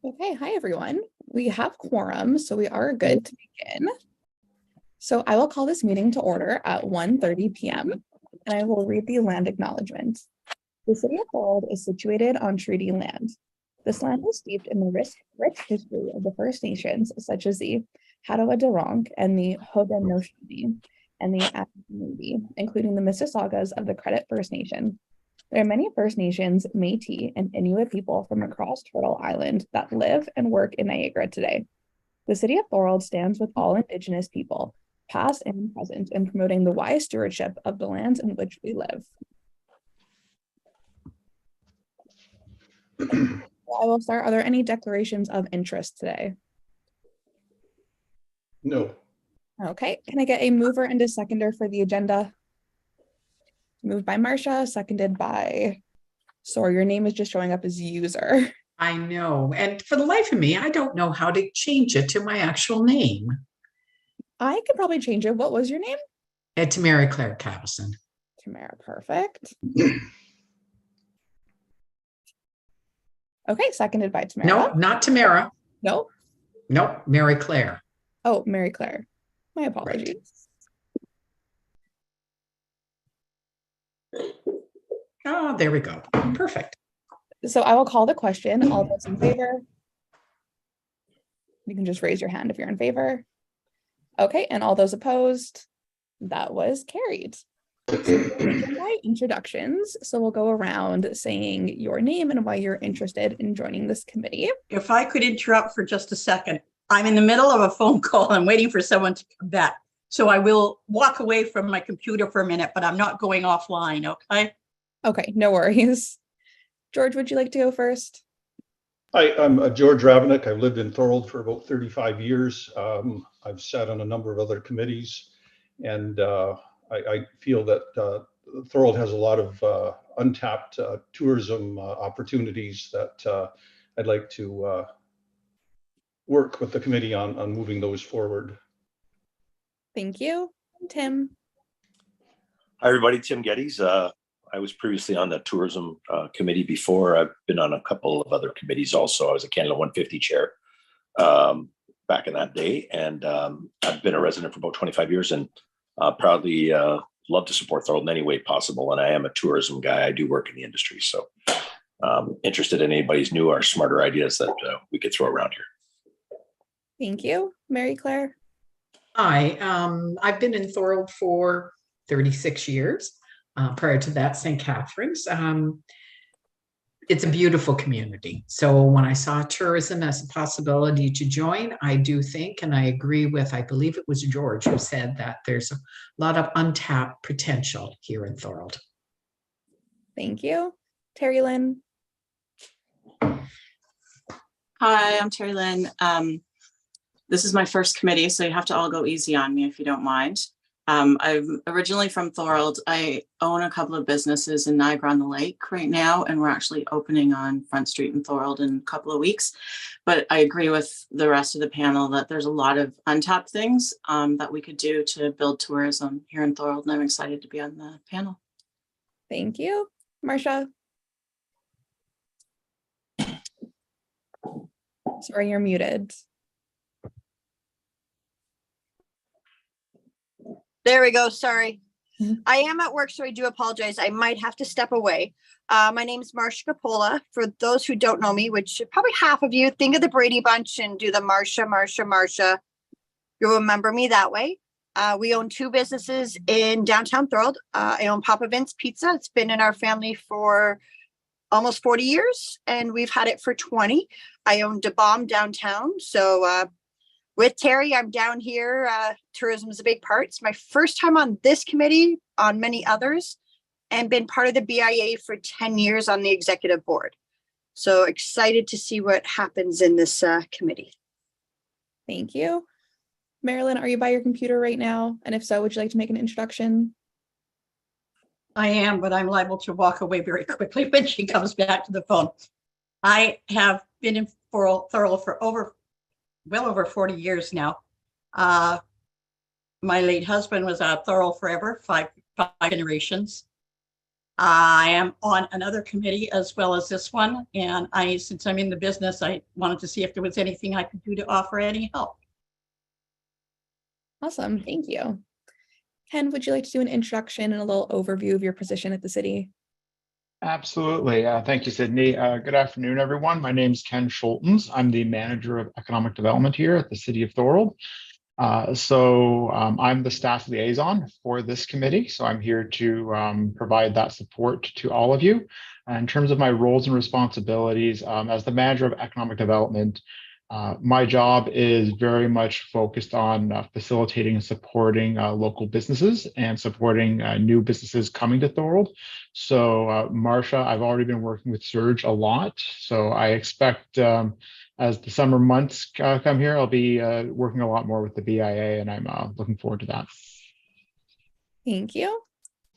Okay, hi everyone. We have quorum, so we are good to begin. So I will call this meeting to order at 1:30 p.m. and I will read the land acknowledgement. The city of Thorold is situated on treaty land. This land is steeped in the rich history of the First Nations, such as the Hattaway-Darrong and the Haudenosaunee and the Anishinaabe, including the Mississaugas of the Credit First Nation. There are many First Nations, Métis, and Inuit people from across Turtle Island that live and work in Niagara today. The city of Thorold stands with all Indigenous people, past and present, in promoting the wise stewardship of the lands in which we live. I will start. Are there any declarations of interest today? No. Okay, can I get a mover and a seconder for the agenda? Moved by Marcia, seconded by, sorry, your name is just showing up as user. I know, and for the life of me, I don't know how to change it to my actual name. I could probably change it. What was your name? It's Mary Claire Cavison. Tamara, perfect. Okay, seconded by Tamara. No, not Tamara. No? Nope, Mary Claire. Oh, Mary Claire. My apologies. Right. Oh, there we go. Perfect. So I will call the question. All those in favor? You can just raise your hand if you're in favor. Okay, and all those opposed? That was carried. My introductions. So we'll go around saying your name and why you're interested in joining this committee. If I could interrupt for just a second, I'm in the middle of a phone call. I'm waiting for someone to come back. So I will walk away from my computer for a minute, but I'm not going offline, okay? Okay, no worries. George, would you like to go first? Hi, I'm George Ravenick. I've lived in Thorold for about 35 years. I've sat on a number of other committees, and I feel that Thorold has a lot of untapped tourism opportunities that I'd like to work with the committee on moving those forward. Thank you. Tim. Hi, everybody. Tim Geddes. I was previously on the tourism committee before. I've been on a couple of other committees also. I was a Canada 150 chair back in that day. And I've been a resident for about 25 years and proudly love to support Thorold in any way possible. And I am a tourism guy. I do work in the industry. So interested in anybody's new or smarter ideas that we could throw around here. Thank you. Mary Claire. Hi, I've been in Thorold for 36 years. Prior to that, St. Catharines. It's a beautiful community. So when I saw tourism as a possibility to join, I do think, and I agree with, I believe it was George who said that there's a lot of untapped potential here in Thorold. Thank you. Terry Lynn. Hi, I'm Terry Lynn. This is my first committee, so you have to all go easy on me if you don't mind. I'm originally from Thorold. I own a couple of businesses in Niagara-on-the-Lake right now, and we're actually opening on Front Street in Thorold in a couple of weeks. But I agree with the rest of the panel that there's a lot of untapped things that we could do to build tourism here in Thorold, and I'm excited to be on the panel. Thank you. Marcia. Sorry, you're muted. There we go. Sorry. I am at work, so I do apologize. I might have to step away. My name is Marcia Capola. For those who don't know me, which probably half of you, think of the Brady Bunch and do the Marcia. You'll remember me that way. We own two businesses in downtown Thorold. I own Papa Vince Pizza. It's been in our family for almost 40 years, and we've had it for 20. I own Da Bomb downtown. So with Terry, I'm down here. Tourism is a big part. It's my first time on this committee, on many others, and been part of the BIA for 10 years on the executive board. So excited to see what happens in this committee. Thank you. Marilyn, are you by your computer right now? And if so, would you like to make an introduction? I am, but I'm liable to walk away very quickly when she comes back to the phone. I have been in Thorold for well over 40 years now. My late husband was at Thorold forever, five generations. I am on another committee as well as this one. And since I'm in the business, I wanted to see if there was anything I could do to offer any help. Awesome, thank you. Ken, would you like to do an introduction and a little overview of your position at the city? Absolutely. Thank you, Sydney. Good afternoon, everyone. My name is Ken Schultens. I'm the manager of economic development here at the city of Thorold. I'm the staff liaison for this committee. So I'm here to provide that support to all of you. In terms of my roles and responsibilities, as the manager of economic development, my job is very much focused on facilitating and supporting local businesses and supporting new businesses coming to Thorold. So Marcia, I've already been working with Serge a lot. So I expect as the summer months come here, I'll be working a lot more with the BIA, and I'm looking forward to that. Thank you.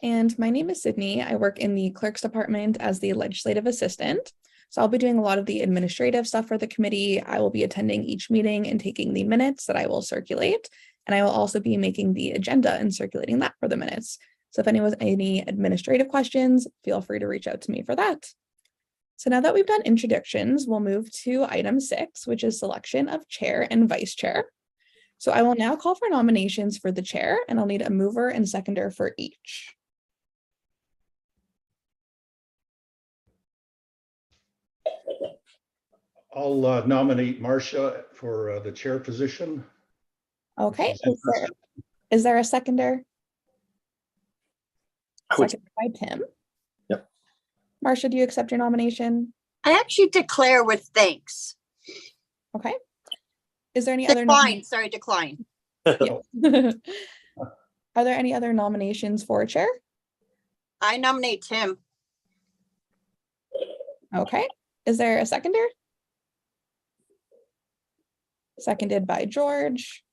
And my name is Sydney. I work in the clerk's department as the legislative assistant. So I'll be doing a lot of the administrative stuff for the committee. I will be attending each meeting and taking the minutes that I will circulate. And I will also be making the agenda and circulating that for the minutes. So if anyone has any administrative questions, feel free to reach out to me for that. So now that we've done introductions, we'll move to item 6, which is selection of chair and vice chair. So I will now call for nominations for the chair, and I'll need a mover and seconder for each. I'll nominate Marcia for the chair position. Okay, She's interested. is there a seconder? I would- Seconded by Tim. Yep. Marcia, do you accept your nomination? I actually declare with thanks. Okay. Is there any other? Decline, sorry, decline. Are there any other nominations for chair? I nominate Tim. Okay. Is there a seconder? Seconded by George.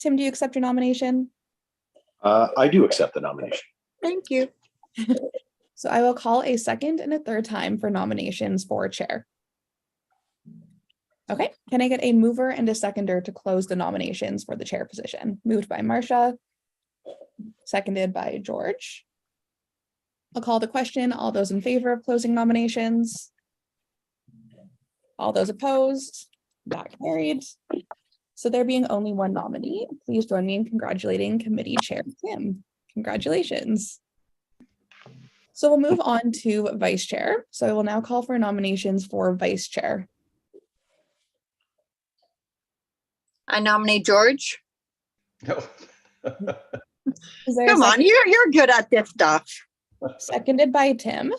Tim, do you accept your nomination? I do accept the nomination. Thank you. So I will call a second and a third time for nominations for chair. Okay, can I get a mover and a seconder to close the nominations for the chair position? Moved by Marcia, seconded by George. I'll call the question. All those in favor of closing nominations? All those opposed? That carried. So there being only one nominee, please join me in congratulating committee chair Tim. Congratulations. So we'll move on to vice chair. So I will now call for nominations for vice chair. I nominate George. No. Is there a Come on, you're good at this stuff. seconded by Tim?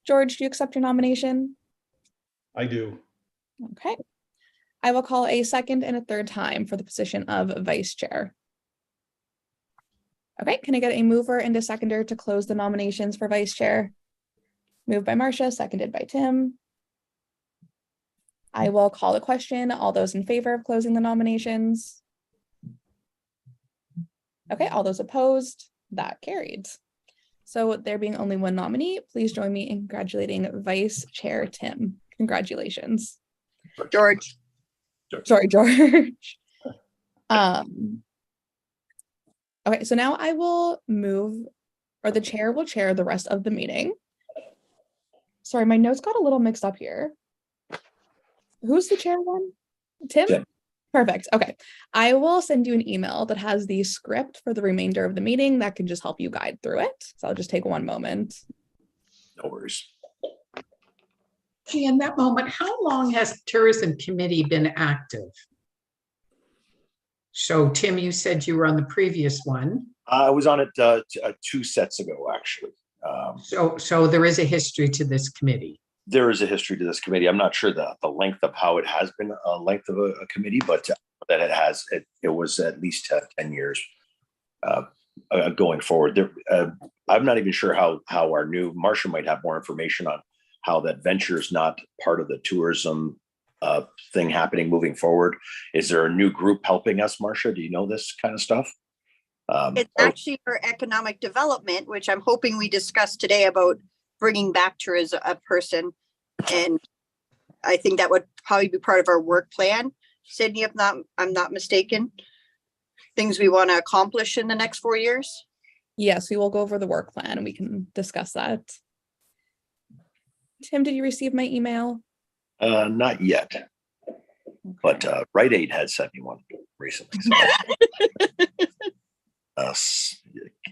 George, do you accept your nomination? I do. Okay. I will call a second and a third time for the position of vice chair. Okay, can I get a mover and a seconder to close the nominations for vice chair? Moved by Marcia, seconded by Tim. I will call the question. All those in favor of closing the nominations? Okay, all those opposed? That carried. So there being only one nominee, please join me in congratulating Vice Chair Tim. Congratulations. George. Sorry, George. Okay, so now I will move, or the chair will chair the rest of the meeting. Sorry, my notes got a little mixed up here. Who's the chair one? Tim? Tim. Perfect. Okay. I will send you an email that has the script for the remainder of the meeting that can just help you guide through it. So I'll just take one moment. No worries. Okay, in that moment, how long has the tourism committee been active? So Tim, you said you were on the previous one. I was on it 2 sets ago, actually. So there is a history to this committee. There is a history to this committee. I'm not sure the length of how it has been a length of a committee, but that it was at least 10 years going forward. I'm not even sure how our new Marcia might have more information on how that venture is not part of the tourism thing happening moving forward. Is there a new group helping us, Marcia? Do you know this kind of stuff? It's actually for economic development, which I'm hoping we discussed today about bringing back tourism a person. And I think that would probably be part of our work plan. Sydney, I'm not mistaken. Things we want to accomplish in the next 4 years. Yes, we will go over the work plan. We can discuss that. Tim, did you receive my email? Not yet, but Rite Aid had sent me one recently. So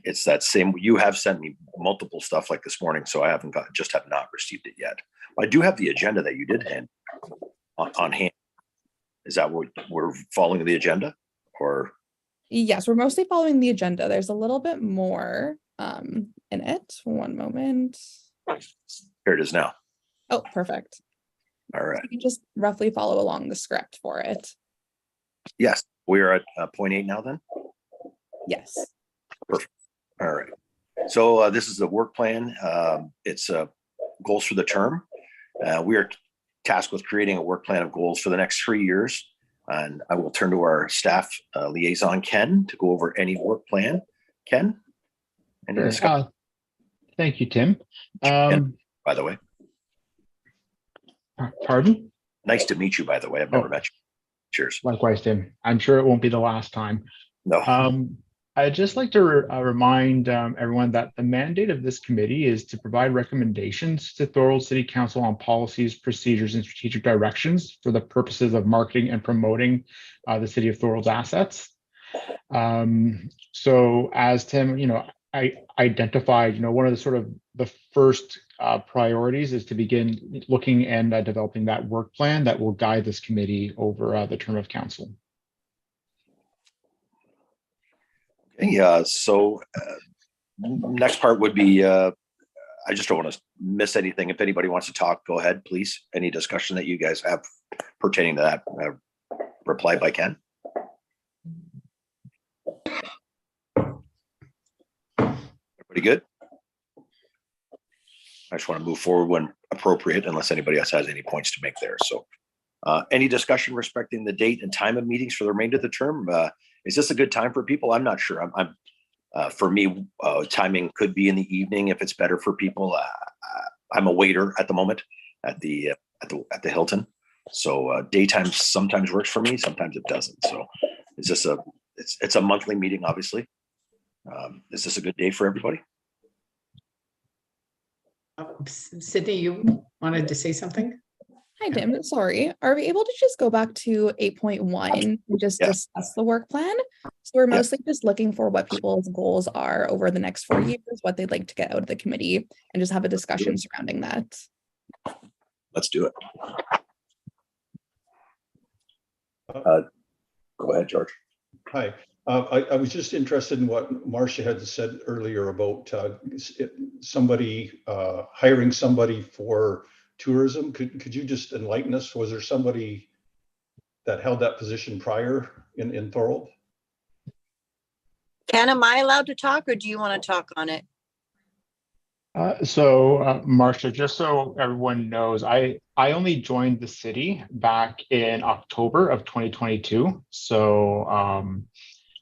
it's that same. You have sent me multiple stuff like this morning, so I have not received it yet. I do have the agenda that you did hand on hand. Is that what we're following the agenda, or? Yes, we're mostly following the agenda. There's a little bit more in it. One moment. Here it is now. Oh, perfect. All right. You can just roughly follow along the script for it. Yes, we are at point 8 now then? Yes. Perfect. All right. So this is the work plan. It's goals for the term. We are tasked with creating a work plan of goals for the next 3 years. And I will turn to our staff liaison, Ken, to go over any work plan. Ken? Any discussion? Thank you, Tim. By the way. Pardon? Nice to meet you, by the way. I've never met you. Cheers. Likewise, Tim. I'm sure it won't be the last time. No. I'd just like to remind everyone that the mandate of this committee is to provide recommendations to Thorold City Council on policies, procedures, and strategic directions for the purposes of marketing and promoting the City of Thorold's assets. So as Tim, I identified, one of the sort of the first priorities is to begin looking and developing that work plan that will guide this committee over the term of council. Yeah, so next part would be, I just don't want to miss anything. If anybody wants to talk, go ahead, please. Any discussion that you guys have pertaining to that, reply by Ken. Everybody good? I just want to move forward when appropriate, unless anybody else has any points to make there. So any discussion respecting the date and time of meetings for the remainder of the term? Is this a good time for people? I'm not sure. For me, timing could be in the evening if it's better for people. I'm a waiter at the moment at the Hilton, so daytime sometimes works for me, sometimes it doesn't. So is this it's a monthly meeting, obviously. Is this a good day for everybody? Sydney, you wanted to say something? Hi, Tim. Sorry. Are we able to just go back to 8.1 and just discuss the work plan? So we're mostly just looking for what people's goals are over the next 4 years, what they'd like to get out of the committee, and just have a discussion surrounding that. Let's do it. Go ahead, George. Hi. I was just interested in what Marcia had said earlier about somebody hiring somebody for tourism. Could you just enlighten us? Was there somebody that held that position prior in Thorold? Ken, am I allowed to talk, or do you want to talk on it? Marcia, just so everyone knows, I only joined the city back in October of 2022. So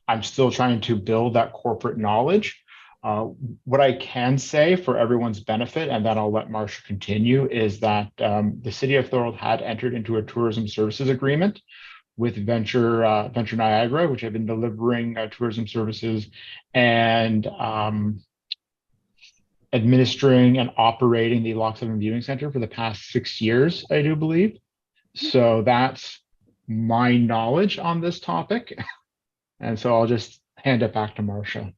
I'm still trying to build that corporate knowledge. What I can say for everyone's benefit, and then I'll let Marcia continue, is that the City of Thorold had entered into a tourism services agreement with Venture Niagara, which have been delivering tourism services and administering and operating the Loch 7 Viewing Center for the past 6 years, I do believe. So that's my knowledge on this topic. And so I'll just hand it back to Marcia.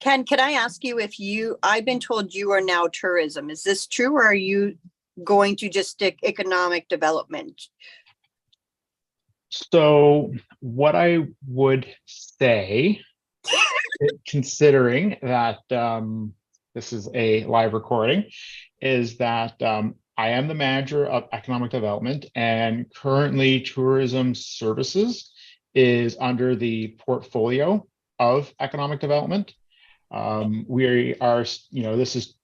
Ken, can I ask you I've been told you are now tourism. Is this true, or are you going to just stick economic development? So what I would say, considering that this is a live recording, is that I am the manager of economic development, and currently tourism services is under the portfolio of economic development. We are, this is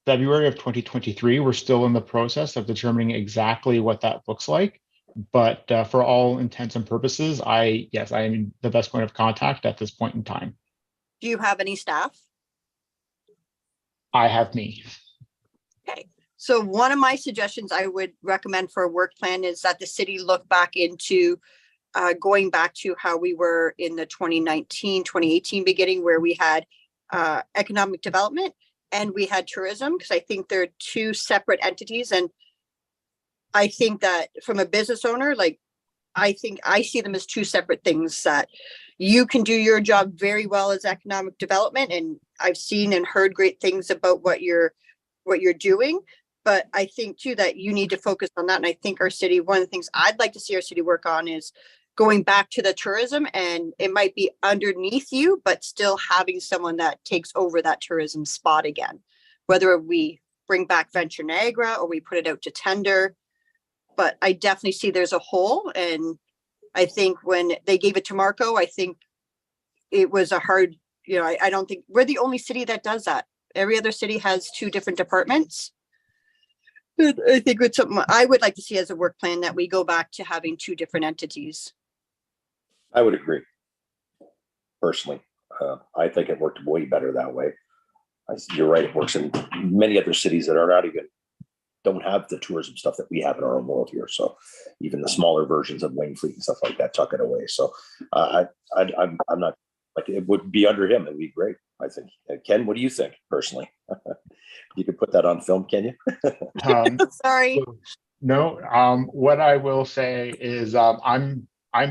February of 2023. We're still in the process of determining exactly what that looks like. But for all intents and purposes, I am the best point of contact at this point in time. Do you have any staff? I have me. Okay. So one of my suggestions I would recommend for a work plan is that the city look back into going back to how we were in the 2019, 2018 beginning, where we had economic development and we had tourism, because I think they're two separate entities. And I think that from a business owner, like, I think I see them as two separate things, that you can do your job very well as economic development. And I've seen and heard great things about what you're doing. But I think too, that you need to focus on that. And I think our city, one of the things I'd like to see our city work on is going back to the tourism, and it might be underneath you, but still having someone that takes over that tourism spot again, whether we bring back Venture Niagara or we put it out to tender. But I definitely see there's a hole. And I think when they gave it to Marco, I think it was a hard, I don't think we're the only city that does that. Every other city has two different departments. I think it's something I would like to see as a work plan, that we go back to having two different entities. I would agree. Personally, I think it worked way better that way. You're right. It works in many other cities that are not even, don't have the tourism stuff that we have in our own world here. So even the smaller versions of Wainfleet and stuff like that tuck it away. So I'm not, like, it would be under him. It'd be great, I think. Ken, what do you think personally? You could put that on film, can you? Sorry. No, what I will say is I'm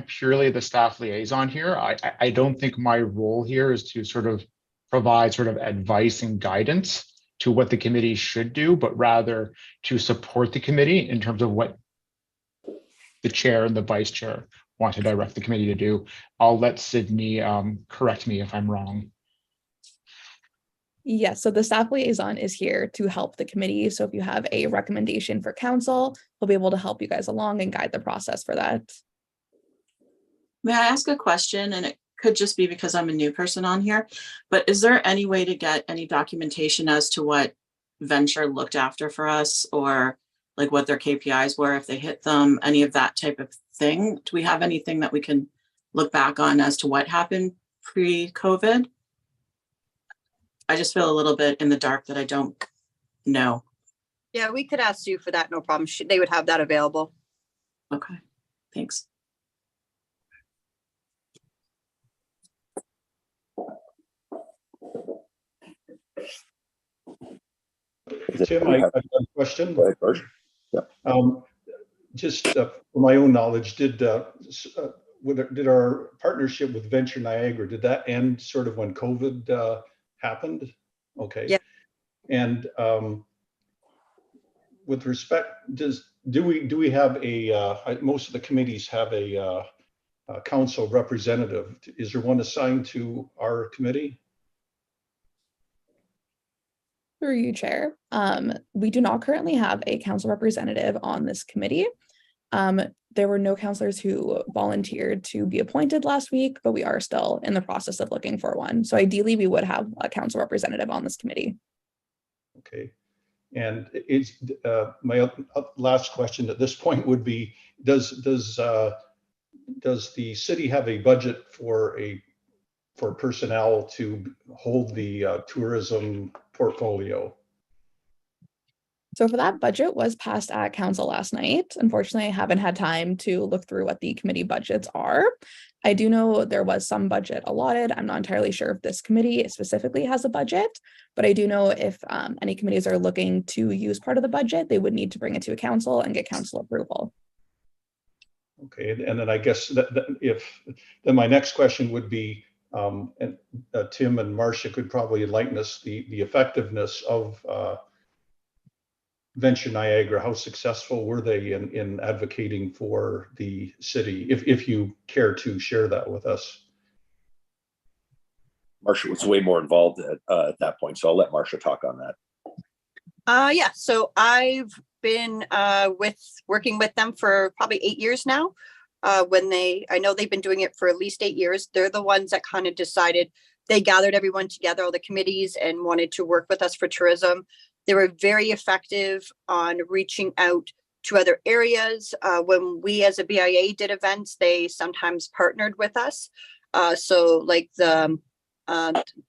purely the staff liaison here. I don't think my role here is to sort of provide sort of advice and guidance to what the committee should do, but rather to support the committee in terms of what the chair and the vice chair want to direct the committee to do. I'll let Sydney correct me if I'm wrong. Yes, so the staff liaison is here to help the committee. So if you have a recommendation for council, we'll be able to help you guys along and guide the process for that. May I ask a question? And it could just be because I'm a new person on here, but is there any way to get any documentation as to what Venture looked after for us, or like what their KPIs were, if they hit them, any of that type of thing? Do we have anything that we can look back on as to what happened pre-COVID? I just feel a little bit in the dark that I don't know. Yeah, we could ask Sue for that. No problem. They would have that available. Okay, thanks. Tim, I have a question. Go ahead, George. Just for my own knowledge, did our partnership with Venture Niagara, did that end sort of when COVID happened? Okay. Yeah. And with respect, do we have most of the committees have a council representative? Is there one assigned to our committee? Through you, Chair. We do not currently have a council representative on this committee. There were no councillors who volunteered to be appointed last week, but we are still in the process of looking for one. So ideally, we would have a council representative on this committee. Okay. And it's my last question at this point would be, does the city have a budget for personnel to hold the tourism portfolio? So for that, budget was passed at council last night. Unfortunately, I haven't had time to look through what the committee budgets are. I do know there was some budget allotted. I'm not entirely sure if this committee specifically has a budget, but I do know if any committees are looking to use part of the budget, they would need to bring it to a council and get council approval. Okay, and then I guess then my next question would be, and Tim and Marcia could probably enlighten us, the effectiveness of Venture Niagara. How successful were they in advocating for the city? If you care to share that with us. Marcia was way more involved at that point, so I'll let Marcia talk on that. Yeah, so I've been working with them for probably 8 years now. I know they've been doing it for at least 8 years. They're the ones that kind of decided, they gathered everyone together, all the committees, and wanted to work with us for tourism. They were very effective on reaching out to other areas. When we as a BIA did events, they sometimes partnered with us. So like when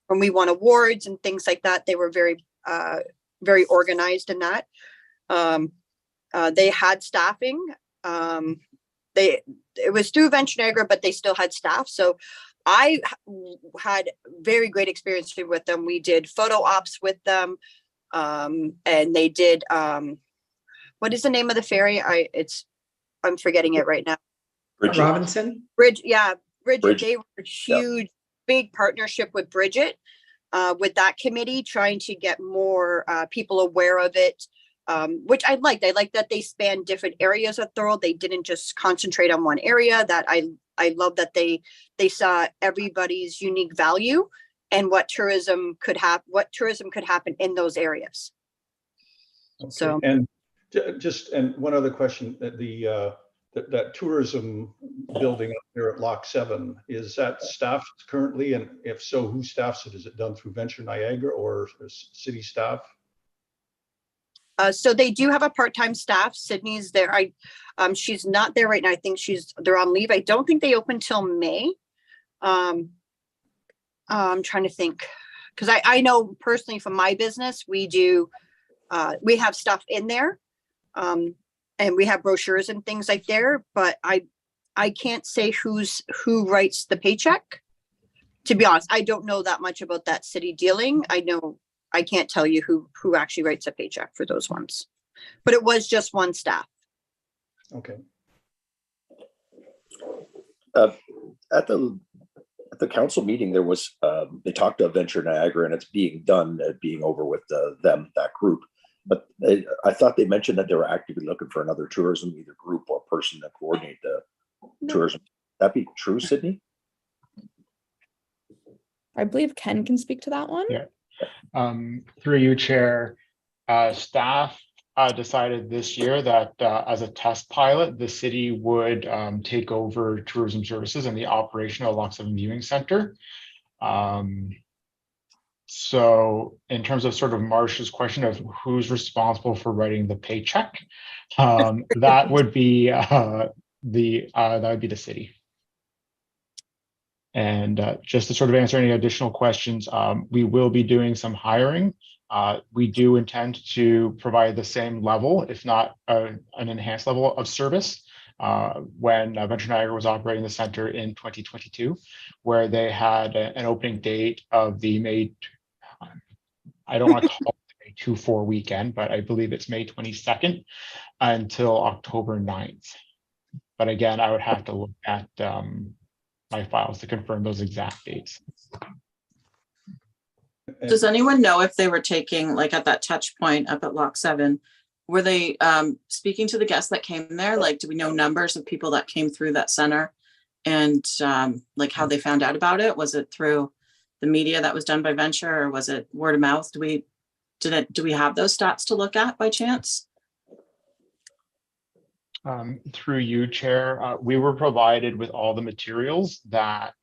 we won awards and things like that, they were very, very organized in that. They had staffing. It was through Venture Niagara, but they still had staff. So had very great experience with them. We did photo ops with them. And they did, what is the name of the ferry? I'm forgetting it right now. Bridget. Robinson? Bridget. Bridget. They were a huge, big partnership with Bridget, with that committee, trying to get more people aware of it, which I liked. I liked that they spanned different areas of Thorold. They didn't just concentrate on one area. That I love that they saw everybody's unique value and what tourism could happen in those areas. Okay. So, and one other question, that tourism building up there at Lock 7, is that staffed currently? And if so, who staffs it? Is it done through Venture Niagara or city staff? so they do have a part-time staff. Sydney's there. She's not there right now. I think they're on leave. I don't think they open till May. I'm trying to think, because I know personally from my business, we have stuff in there. And we have brochures and things like there, but I can't say who writes the paycheck. To be honest, I don't know that much about that city dealing. I can't tell you who actually writes a paycheck for those ones, but it was just one staff. Okay. At the council meeting, there was they talked of Venture Niagara, and it's being done, being over with that group. But I thought they mentioned that they were actively looking for another tourism, either group or person to coordinate the tourism. That be true, Sydney? I believe Ken can speak to that one. Yeah. Through you, Chair, staff decided this year that as a test pilot, the city would take over tourism services and the operation of Lock 7 Viewing Center. So in terms of sort of Marsh's question of who's responsible for writing the paycheck, that would be the city. And just to sort of answer any additional questions, we will be doing some hiring. We do intend to provide the same level, if not an enhanced level of service, when Venture Niagara was operating the center in 2022, where they had an opening date of the May, I don't want to call it May 2-4 weekend, but I believe it's May 22nd until October 9th. But again, I would have to look at my files to confirm those exact dates. Does anyone know if they were taking, like at that touch point up at Lock 7, were they speaking to the guests that came there? Like, do we know numbers of people that came through that center and like how they found out about it? Was it through the media that was done by Venture, or was it word of mouth? Do we have those stats to look at by chance? Through you, Chair, we were provided with all the materials that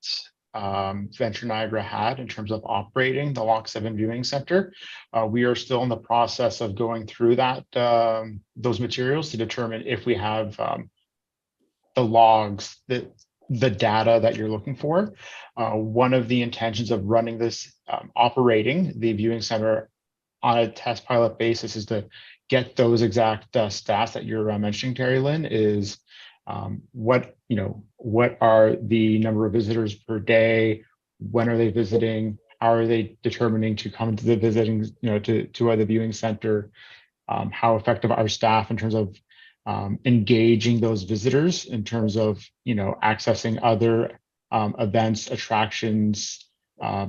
Venture Niagara had in terms of operating the Lock 7 Viewing Center. We are still in the process of going through those materials to determine if we have the logs, the data that you're looking for. One of the intentions of running this, operating the viewing center on a test pilot basis, is to get those exact stats that you're mentioning, Terry Lynn, is what are the number of visitors per day? When are they visiting? How are they determining to come to the visiting, to the viewing center? How effective are staff in terms of engaging those visitors, in terms of accessing other events, attractions,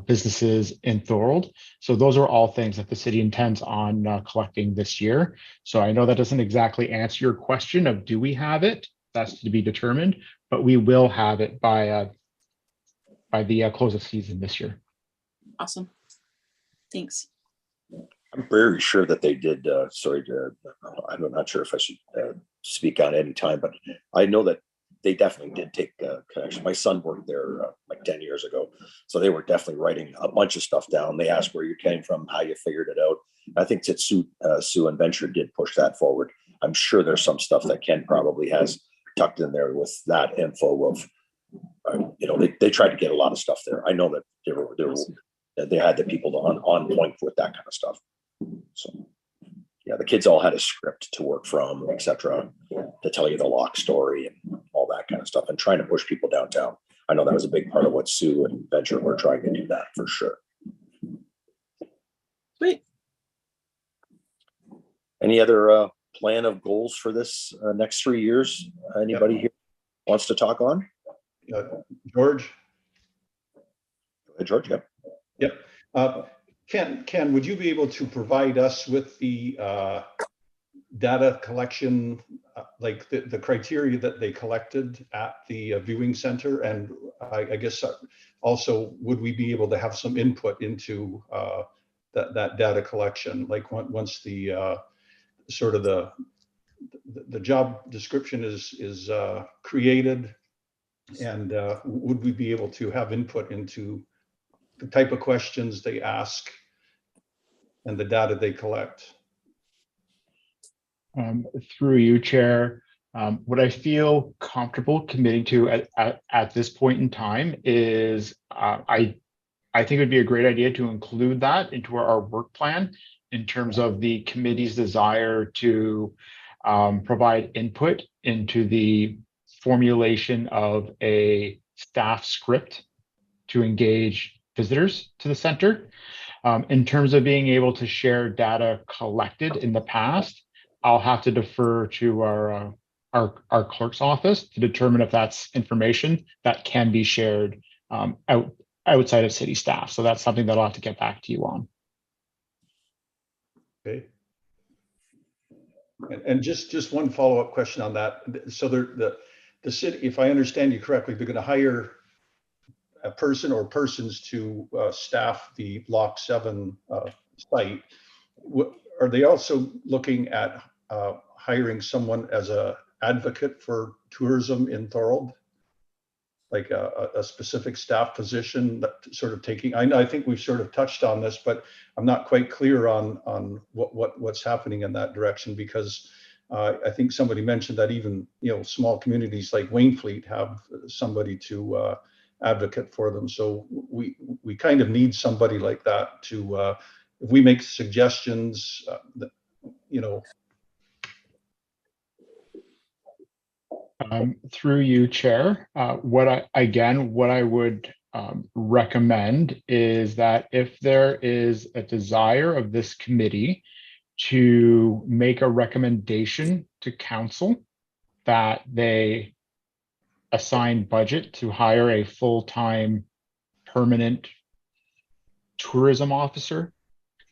businesses in Thorold. So those are all things that the city intends on collecting this year. So I know that doesn't exactly answer your question of do we have it? That's to be determined, but we will have it by the close of season this year. Awesome. Thanks. I'm very sure that they did. I'm not sure if I should speak on any time, but I know that they definitely did take connection. My son worked there like 10 years ago. So they were definitely writing a bunch of stuff down. They asked where you came from, how you figured it out. I think that Sue and Venture did push that forward. I'm sure there's some stuff that Ken probably has tucked in there with that info of, they tried to get a lot of stuff there. I know that they had the people on point with that kind of stuff. So yeah, the kids all had a script to work from, etc., to tell you the Lock story and all that kind of stuff, and trying to push people downtown. I know that was a big part of what Sue and Venture were trying to do that for sure. Sweet. Any other plan of goals for this next 3 years? Anybody here wants to talk on? George? Go ahead, George. Yep. Yep. Ken, would you be able to provide us with the data collection, like the criteria that they collected at the viewing center? And I guess also, would we be able to have some input into that data collection? Like once the sort of the job description is created, and would we be able to have input into the type of questions they ask and the data they collect? Through you, Chair, what I feel comfortable committing to at this point in time is I think it would be a great idea to include that into our work plan in terms of the committee's desire to provide input into the formulation of a staff script to engage visitors to the center. In terms of being able to share data collected in the past, I'll have to defer to our clerk's office to determine if that's information that can be shared outside of city staff. So that's something that I'll have to get back to you on. Okay. And just one follow-up question on that. So the city, if I understand you correctly, they're going to hire a person or persons to staff the Lock 7 site. Are they also looking at hiring someone as a advocate for tourism in Thorold? Like a specific staff position that sort of taking, I think we've sort of touched on this, but I'm not quite clear on what's happening in that direction, because I think somebody mentioned that even, small communities like Wainfleet have somebody to advocate for them. So we kind of need somebody like that to, if we make suggestions, Through you, Chair, what I would recommend is that if there is a desire of this committee to make a recommendation to council that they assign budget to hire a full-time permanent tourism officer,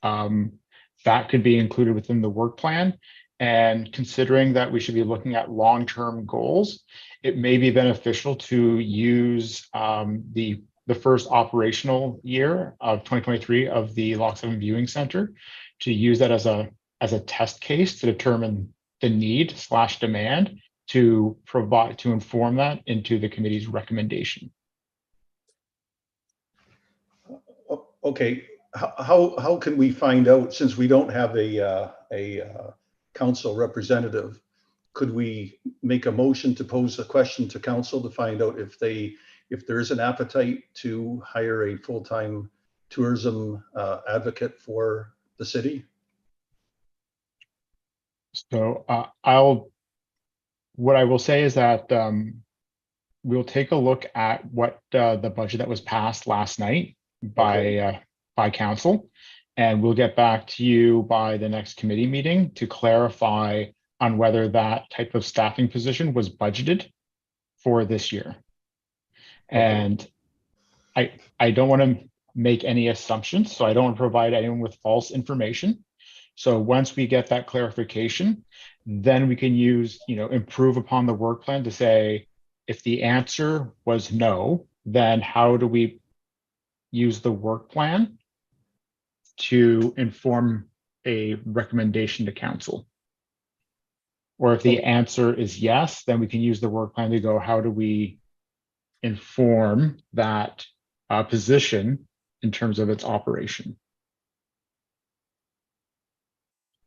that could be included within the work plan. And considering that we should be looking at long-term goals, it may be beneficial to use the first operational year of 2023 of the Lock 7 Viewing Center to use that as a test case to determine the need/demand to inform that into the committee's recommendation. Okay, how can we find out, since we don't have a council representative, could we make a motion to pose a question to council to find out if there is an appetite to hire a full-time tourism advocate for the city? So what I will say is that we'll take a look at what the budget that was passed last night by council, and we'll get back to you by the next committee meeting to clarify on whether that type of staffing position was budgeted for this year. And I don't want to make any assumptions, so I don't want to provide anyone with false information. So once we get that clarification, then we can improve upon the work plan to say, if the answer was no, then how do we use the work plan to inform a recommendation to council? Or if the answer is yes, then we can use the work plan to go, how do we inform that position in terms of its operation?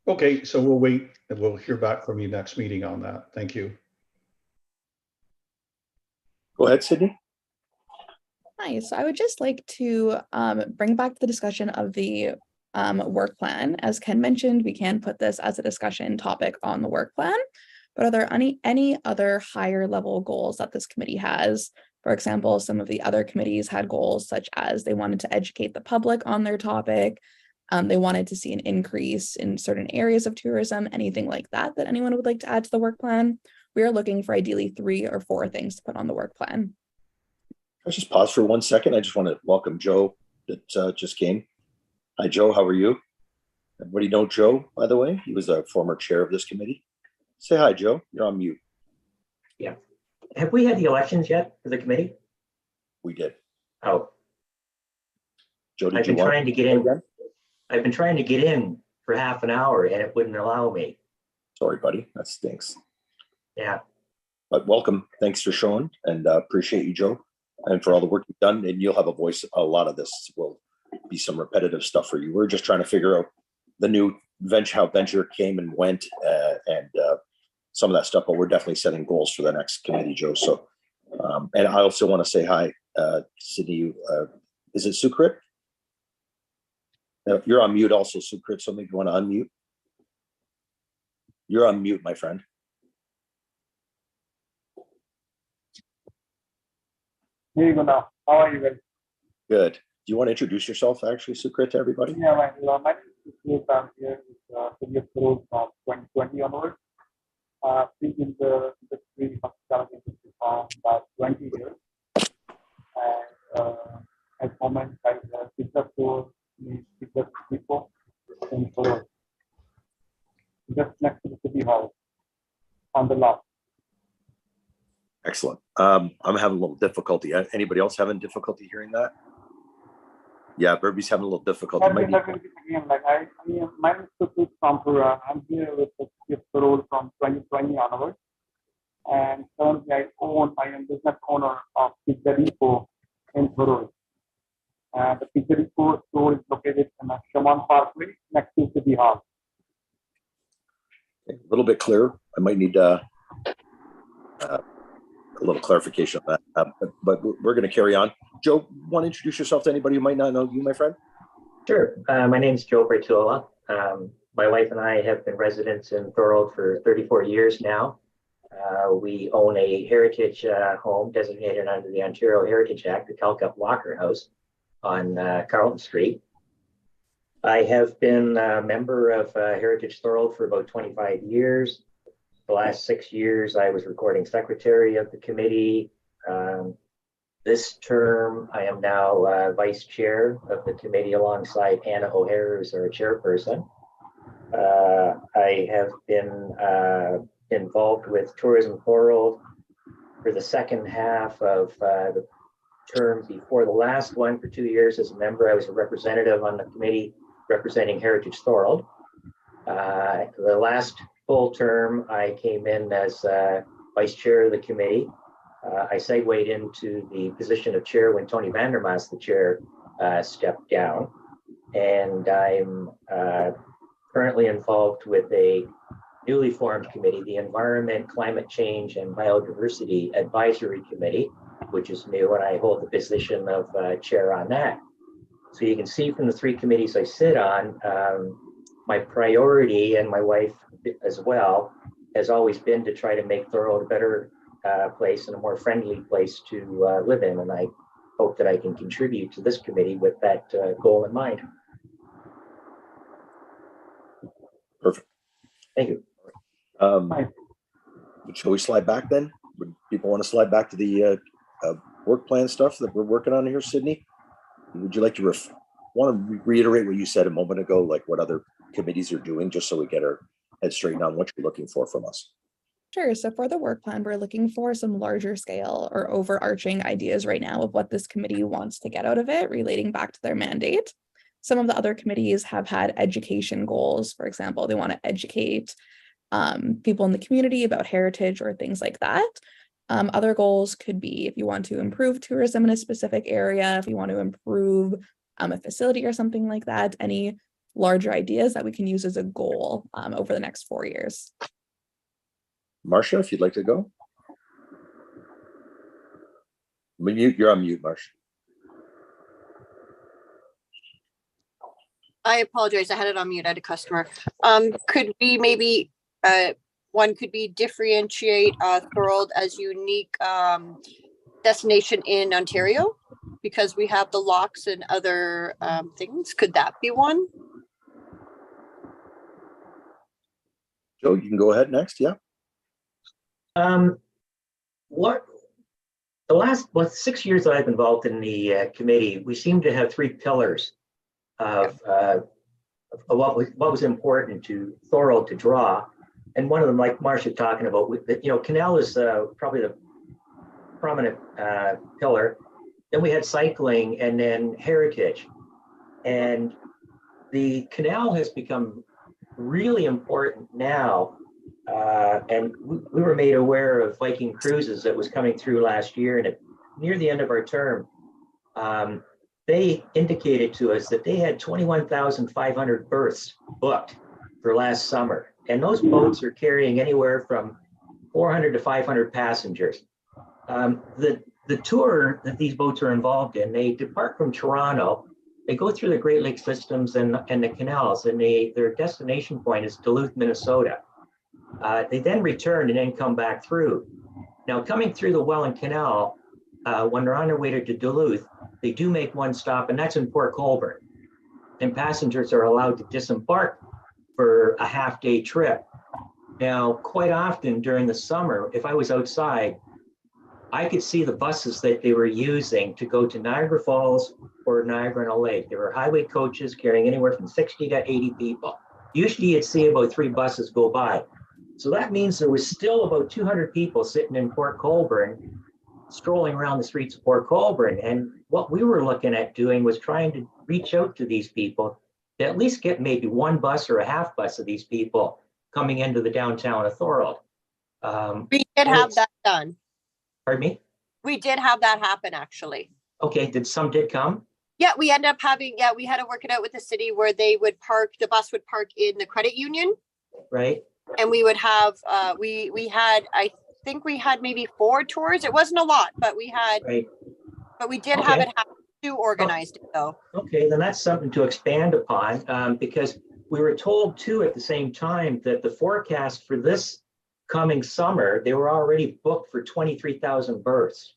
Okay, so we'll wait and we'll hear back from you next meeting on that. Thank you. Go ahead, Sydney. Nice. So I would just like to bring back the discussion of the work plan. As Ken mentioned, we can put this as a discussion topic on the work plan, but are there any other higher level goals that this committee has For example, some of the other committees had goals such as they wanted to educate the public on their topic. They wanted to see an increase in certain areas of tourism, anything like that anyone would like to add to the work plan. We are looking for ideally 3 or 4 things to put on the work plan. Let's just pause for 1 second. I just want to welcome Joe that just came. Hi, Joe. How are you? Everybody know Joe, by the way? He was a former chair of this committee. Say hi, Joe. You're on mute. Yeah. Have we had the elections yet for the committee? We did. Oh, Joe, did I've you been want trying to get in. again? I've been trying to get in for half an hour and it wouldn't allow me. Sorry, buddy. That stinks. Yeah. But welcome. Thanks for showing, and appreciate you, Joe, and for all the work you've done. And you'll have a voice. A lot of this will be some repetitive stuff for you. We're just trying to figure out the new venture, how venture came and went, and some of that stuff. But we're definitely setting goals for the next committee, Joe. So, and I also want to say hi, Sydney. Is it Sukrit? You're on mute, also, Sukrit. So maybe you want to unmute. You're on mute, my friend. Here you go now. How are you guys? Good. Do you want to introduce yourself, actually, Sukrit, to everybody? Yeah, my name is Sukrit. I'm here with City of Toronto from 2020 onwards. Been in the industry, hospitality industry for about 20 years. And at the moment, I picked up to the people in Toronto, just next to the City Hall on the lot. Excellent. I'm having a little difficulty. Anybody else having difficulty hearing that? Yeah, everybody's having a little difficulty. Again, like my name is Sukrit from Toronto. I'm here with the City of Toronto from 2020 onwards. And currently I am business owner of Pizza Depot in Toronto. The Pizza Depot store is located in Shaman Parkway next to City Hall. A little bit clearer. I might need a little clarification on that, but we're going to carry on. Joe, want to introduce yourself to anybody who might not know you, my friend? Sure. My name is Joe Bertula. My wife and I have been residents in Thorold for 34 years now. We own a heritage home designated under the Ontario Heritage Act, the Calcutt Walker House on Carlton Street. I have been a member of Heritage Thorold for about 25 years. The last 6 years, I was recording secretary of the committee. This term, I am now vice chair of the committee alongside Anna O'Hare, who's our chairperson. I have been involved with Tourism Thorold for the second half of the term before the last one. For 2 years as a member, I was a representative on the committee representing Heritage Thorold. The last full term, I came in as vice chair of the committee. I segued into the position of chair when Tony Vandermaas, the chair, stepped down. And I'm currently involved with a newly formed committee, the Environment, Climate Change, and Biodiversity Advisory Committee, which is new, and I hold the position of chair on that. So you can see from the 3 committees I sit on, my priority, and my wife as well, has always been to try to make Thorold a better place and a more friendly place to live in. And I hope that I can contribute to this committee with that goal in mind. Perfect. Thank you. Shall we slide back then? Would people want to slide back to the work plan stuff that we're working on here, Sydney? Would you like to want to reiterate what you said a moment ago, like what other committees are doing, just so we get our head straightened on what you're looking for from us? Sure. So for the work plan, we're looking for some larger scale or overarching ideas right now of what this committee wants to get out of it, relating back to their mandate. Some of the other committees have had education goals. For example, they want to educate people in the community about heritage or things like that. Other goals could be if you want to improve tourism in a specific area, if you want to improve a facility or something like that, any larger ideas that we can use as a goal over the next 4 years. Marcia, if you'd like to go. You're on mute, Marcia. I apologize. I had it on mute. I had a customer. Could we maybe, one could be differentiate Thorold as unique destination in Ontario because we have the locks and other things. Could that be one? Joe, you can go ahead next. Yeah. What the last 6 years that I've been involved in the committee, we seem to have 3 pillars of what was important to Thorold to draw, and one of them, like Marcia talking about, canal is probably the prominent pillar. Then we had cycling, and then heritage, and the canal has become really important now. And we were made aware of Viking Cruises that was coming through last year, and near the end of our term, they indicated to us that they had 21,500 berths booked for last summer. And those boats are carrying anywhere from 400 to 500 passengers. The tour that these boats are involved in, they depart from Toronto, they go through the Great Lakes systems and the canals, and their destination point is Duluth, Minnesota. They then return and then come back through. Now, coming through the Welland Canal, when they're on their way to Duluth, they do make one stop, and that's in Port Colborne. And passengers are allowed to disembark for a half-day trip. Now, quite often during the summer, if I was outside, I could see the buses that they were using to go to Niagara Falls or Niagara-on-the-Lake. There were highway coaches carrying anywhere from 60 to 80 people. Usually you'd see about 3 buses go by. So that means there was still about 200 people sitting in Port Colborne, strolling around the streets of Port Colborne. And what we were looking at doing was trying to reach out to these people to at least get maybe 1 bus or a half bus of these people coming into the downtown of Thorold. We did have that done. Pardon me? We did have that happen, actually. Okay, some did come? Yeah, we ended up having, we had to work it out with the city where they would park, the bus would park in the credit union. Right. And we would have, we had, I think we had maybe 4 tours. It wasn't a lot, but we had, Right. but we did have it happen to organized it though. Okay, then that's something to expand upon, because we were told too at the same time that the forecast for this coming summer, they were already booked for 23,000 berths.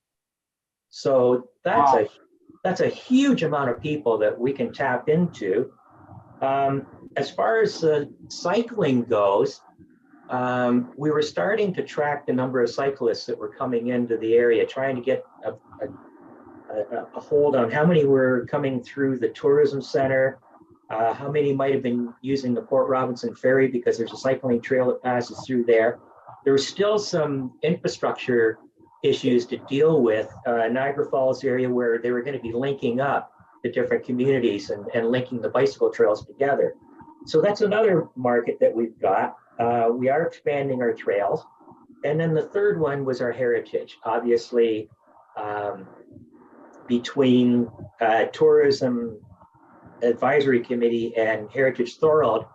So that's a huge amount of people that we can tap into. As far as cycling goes, we were starting to track the number of cyclists that were coming into the area, trying to get a hold on how many were coming through the tourism center, how many might have been using the Port Robinson ferry because there's a cycling trail that passes through there. There was still some infrastructure issues to deal with. Niagara Falls area where they were going to be linking up the different communities and linking the bicycle trails together. So that's another market that we've got. We are expanding our trails. And then the third one was our heritage. Obviously, between Tourism Advisory Committee and Heritage Thorold,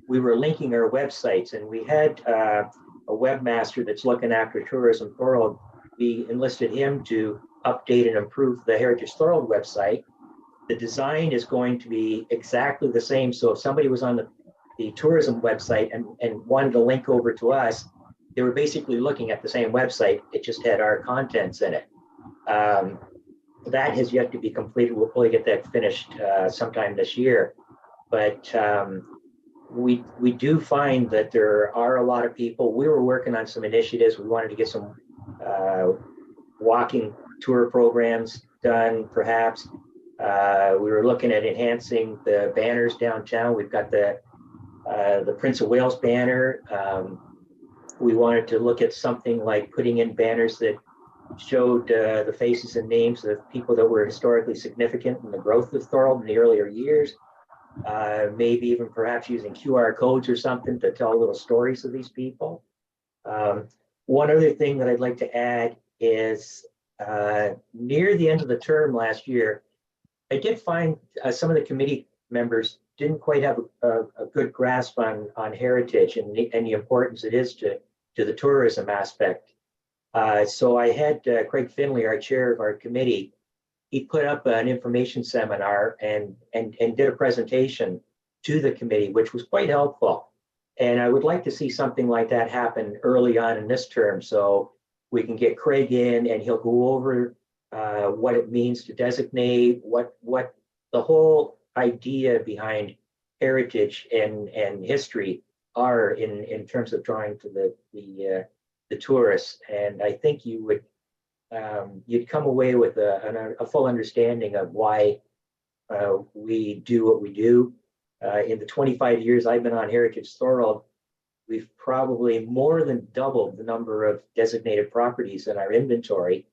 we were linking our websites, and we had a webmaster that's looking after Tourism Thorold. We enlisted him to update and improve the Heritage Thorold website. The design is going to be exactly the same. So if somebody was on the tourism website and wanted to link over to us, they were basically looking at the same website. It just had our contents in it. That has yet to be completed. We'll probably get that finished sometime this year. But we do find that there are a lot of people. We were working on some initiatives. We wanted to get some walking tour programs done, perhaps. We were looking at enhancing the banners downtown. We've got the Prince of Wales banner. We wanted to look at something like putting in banners that showed the faces and names of people that were historically significant in the growth of Thorold in the earlier years. Maybe even perhaps using QR codes or something to tell little stories of these people. One other thing that I'd like to add is near the end of the term last year, I did find some of the committee members didn't quite have a good grasp on heritage and the importance it is to the tourism aspect. So I had Craig Finley, our chair of our committee, he put up an information seminar and did a presentation to the committee, which was quite helpful. And I would like to see something like that happen early on in this term. So we can get Craig in and he'll go over what it means to designate, what the whole idea behind heritage and history are in terms of drawing to the tourists. And I think you would you'd come away with a full understanding of why we do what we do. In the 25 years I've been on Heritage Thorold, we've probably more than doubled the number of designated properties in our inventory.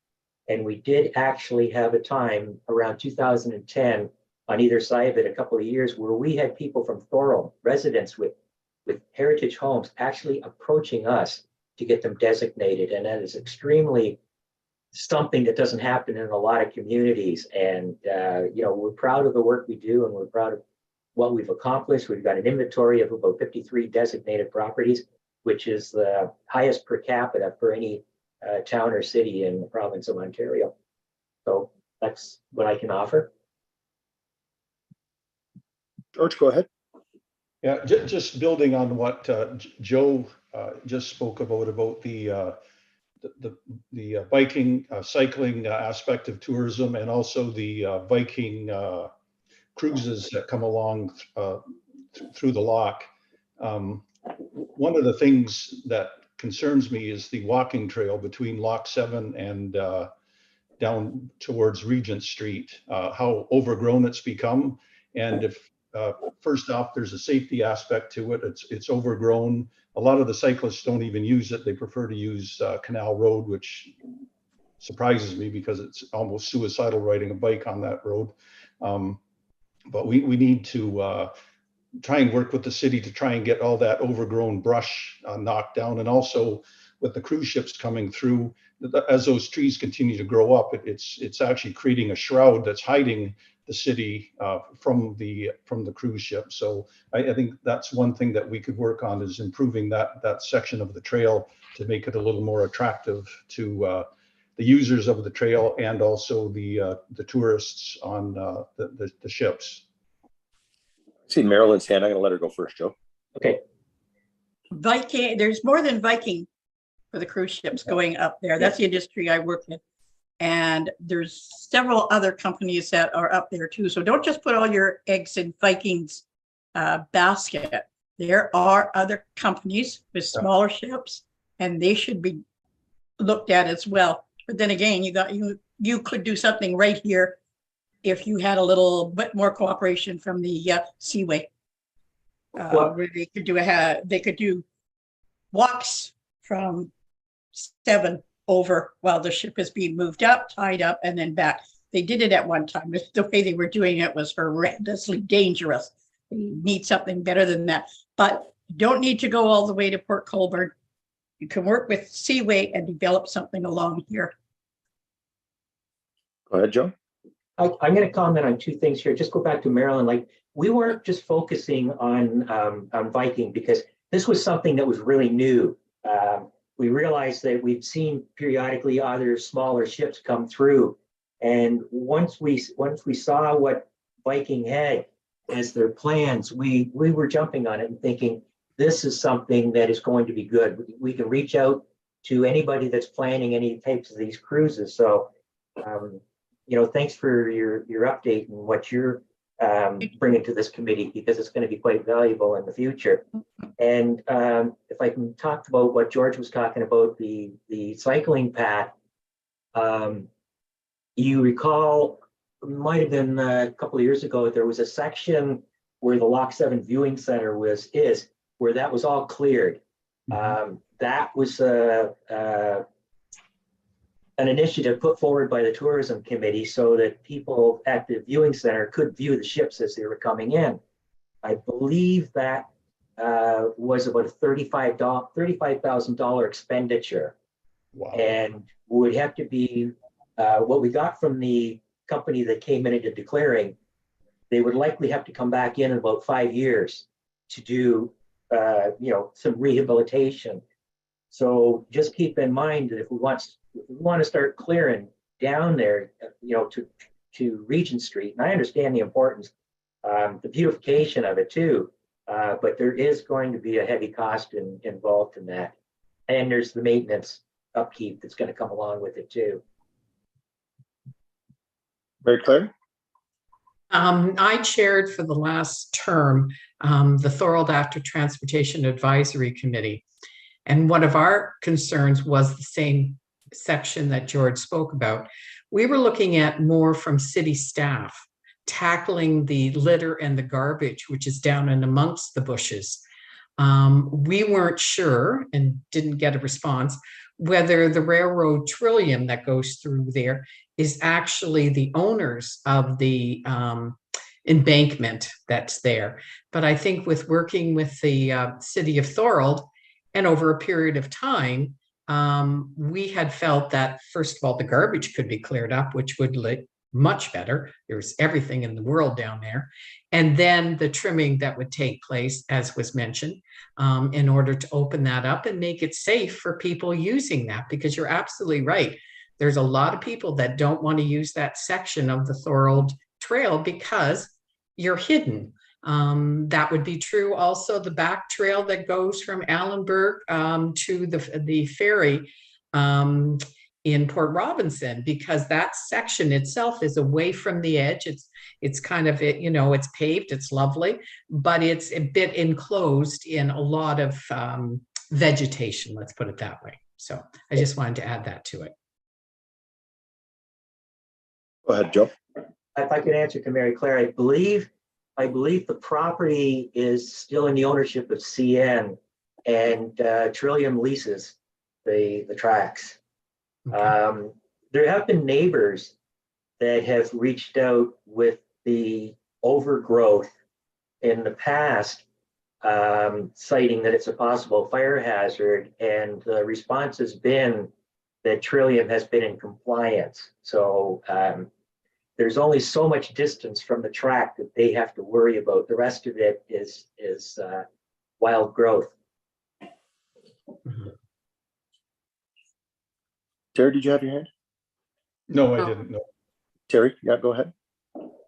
And we did actually have a time around 2010 on either side of it, a couple of years, where we had people from Thorold, residents with heritage homes, actually approaching us to get them designated. And that is extremely something that doesn't happen in a lot of communities. And, you know, we're proud of the work we do, and we're proud of what we've accomplished. We've got an inventory of about 53 designated properties, which is the highest per capita for any town or city in the province of Ontario. So that's what I can offer. George, go ahead. Yeah, just building on what Joe just spoke about the biking, cycling aspect of tourism, and also the Viking cruises that come along through the loch. One of the things that concerns me is the walking trail between Loch 7 and down towards Regent Street, how overgrown it's become. And if first off, there's a safety aspect to it. It's overgrown. A lot of the cyclists don't even use it. They prefer to use Canal Road, which surprises me because it's almost suicidal riding a bike on that road. But we need to try and work with the city to try and get all that overgrown brush knocked down. And also with the cruise ships coming through, as those trees continue to grow up, it's actually creating a shroud that's hiding the city from the cruise ship. So I think that's one thing that we could work on, is improving that section of the trail to make it a little more attractive to the users of the trail and also the tourists on the ships. I see Marilyn's hand. I'm going to let her go first, Joe. Okay. Viking, there's more than Viking for the cruise ships going up there. That's the industry I work in. And there's several other companies that are up there too. So don't just put all your eggs in Viking's basket. There are other companies with smaller ships, and they should be looked at as well. But then again, you could do something right here if you had a little bit more cooperation from the Seaway, where they could do walks from 7 over while the ship is being moved up, tied up, and then back. They did it at one time. The way they were doing it was horrendously dangerous. They need something better than that. But you don't need to go all the way to Port Colborne. You can work with Seaway and develop something along here. Go ahead, Joe. I'm going to comment on two things here. Just go back to Marilyn. Like, we weren't just focusing on Viking because this was something that was really new. We realized that we'd seen periodically other smaller ships come through, and once we saw what Viking had as their plans, we were jumping on it and thinking this is something that is going to be good. We can reach out to anybody that's planning any types of these cruises. So, you know, thanks for your update and what you're bringing to this committee, because it's going to be quite valuable in the future. And if I can talk about what George was talking about, the cycling path, you recall, might have been a couple of years ago, there was a section where the Loch 7 Viewing Center is, where that was all cleared. That was an initiative put forward by the tourism committee so that people at the viewing center could view the ships as they were coming in. I believe that was about a $35,000 expenditure. Wow. And would have to be what we got from the company that came in and did declaring. They would likely have to come back in about 5 years to do you know, some rehabilitation. So just keep in mind that if we want to start clearing down there, you know, to Regent Street, and I understand the importance, the beautification of it too, but there is going to be a heavy cost involved in that. And there's the maintenance upkeep that's going to come along with it too. Very clear. I chaired for the last term the Thorold Active Transportation Advisory Committee. And one of our concerns was the same section that George spoke about. We were looking at more from city staff, tackling the litter and the garbage, which is down and amongst the bushes. We weren't sure and didn't get a response whether the railroad Trillium that goes through there is actually the owners of the embankment that's there. But I think with working with the city of Thorold and over a period of time, we had felt that, first of all, the garbage could be cleared up, which would look much better. There's everything in the world down there. And then the trimming that would take place, as was mentioned, in order to open that up and make it safe for people using that, because you're absolutely right. There's a lot of people that don't want to use that section of the Thorold Trail because you're hidden. That would be true also the back trail that goes from Allenburg to the ferry in Port Robinson, because that section itself is away from the edge. It's kind of, it's paved, it's lovely, but it's a bit enclosed in a lot of vegetation, let's put it that way. So I just wanted to add that to it. Go ahead, Joe. If I could answer to Mary Claire, I believe the property is still in the ownership of CN, and Trillium leases the tracks. Okay. There have been neighbors that have reached out with the overgrowth in the past, citing that it's a possible fire hazard, and the response has been that Trillium has been in compliance. So there's only so much distance from the track that they have to worry about. The rest of it is wild growth. Mhm. Terry, did you have your hand? No, I didn't know. Terry, yeah, go ahead.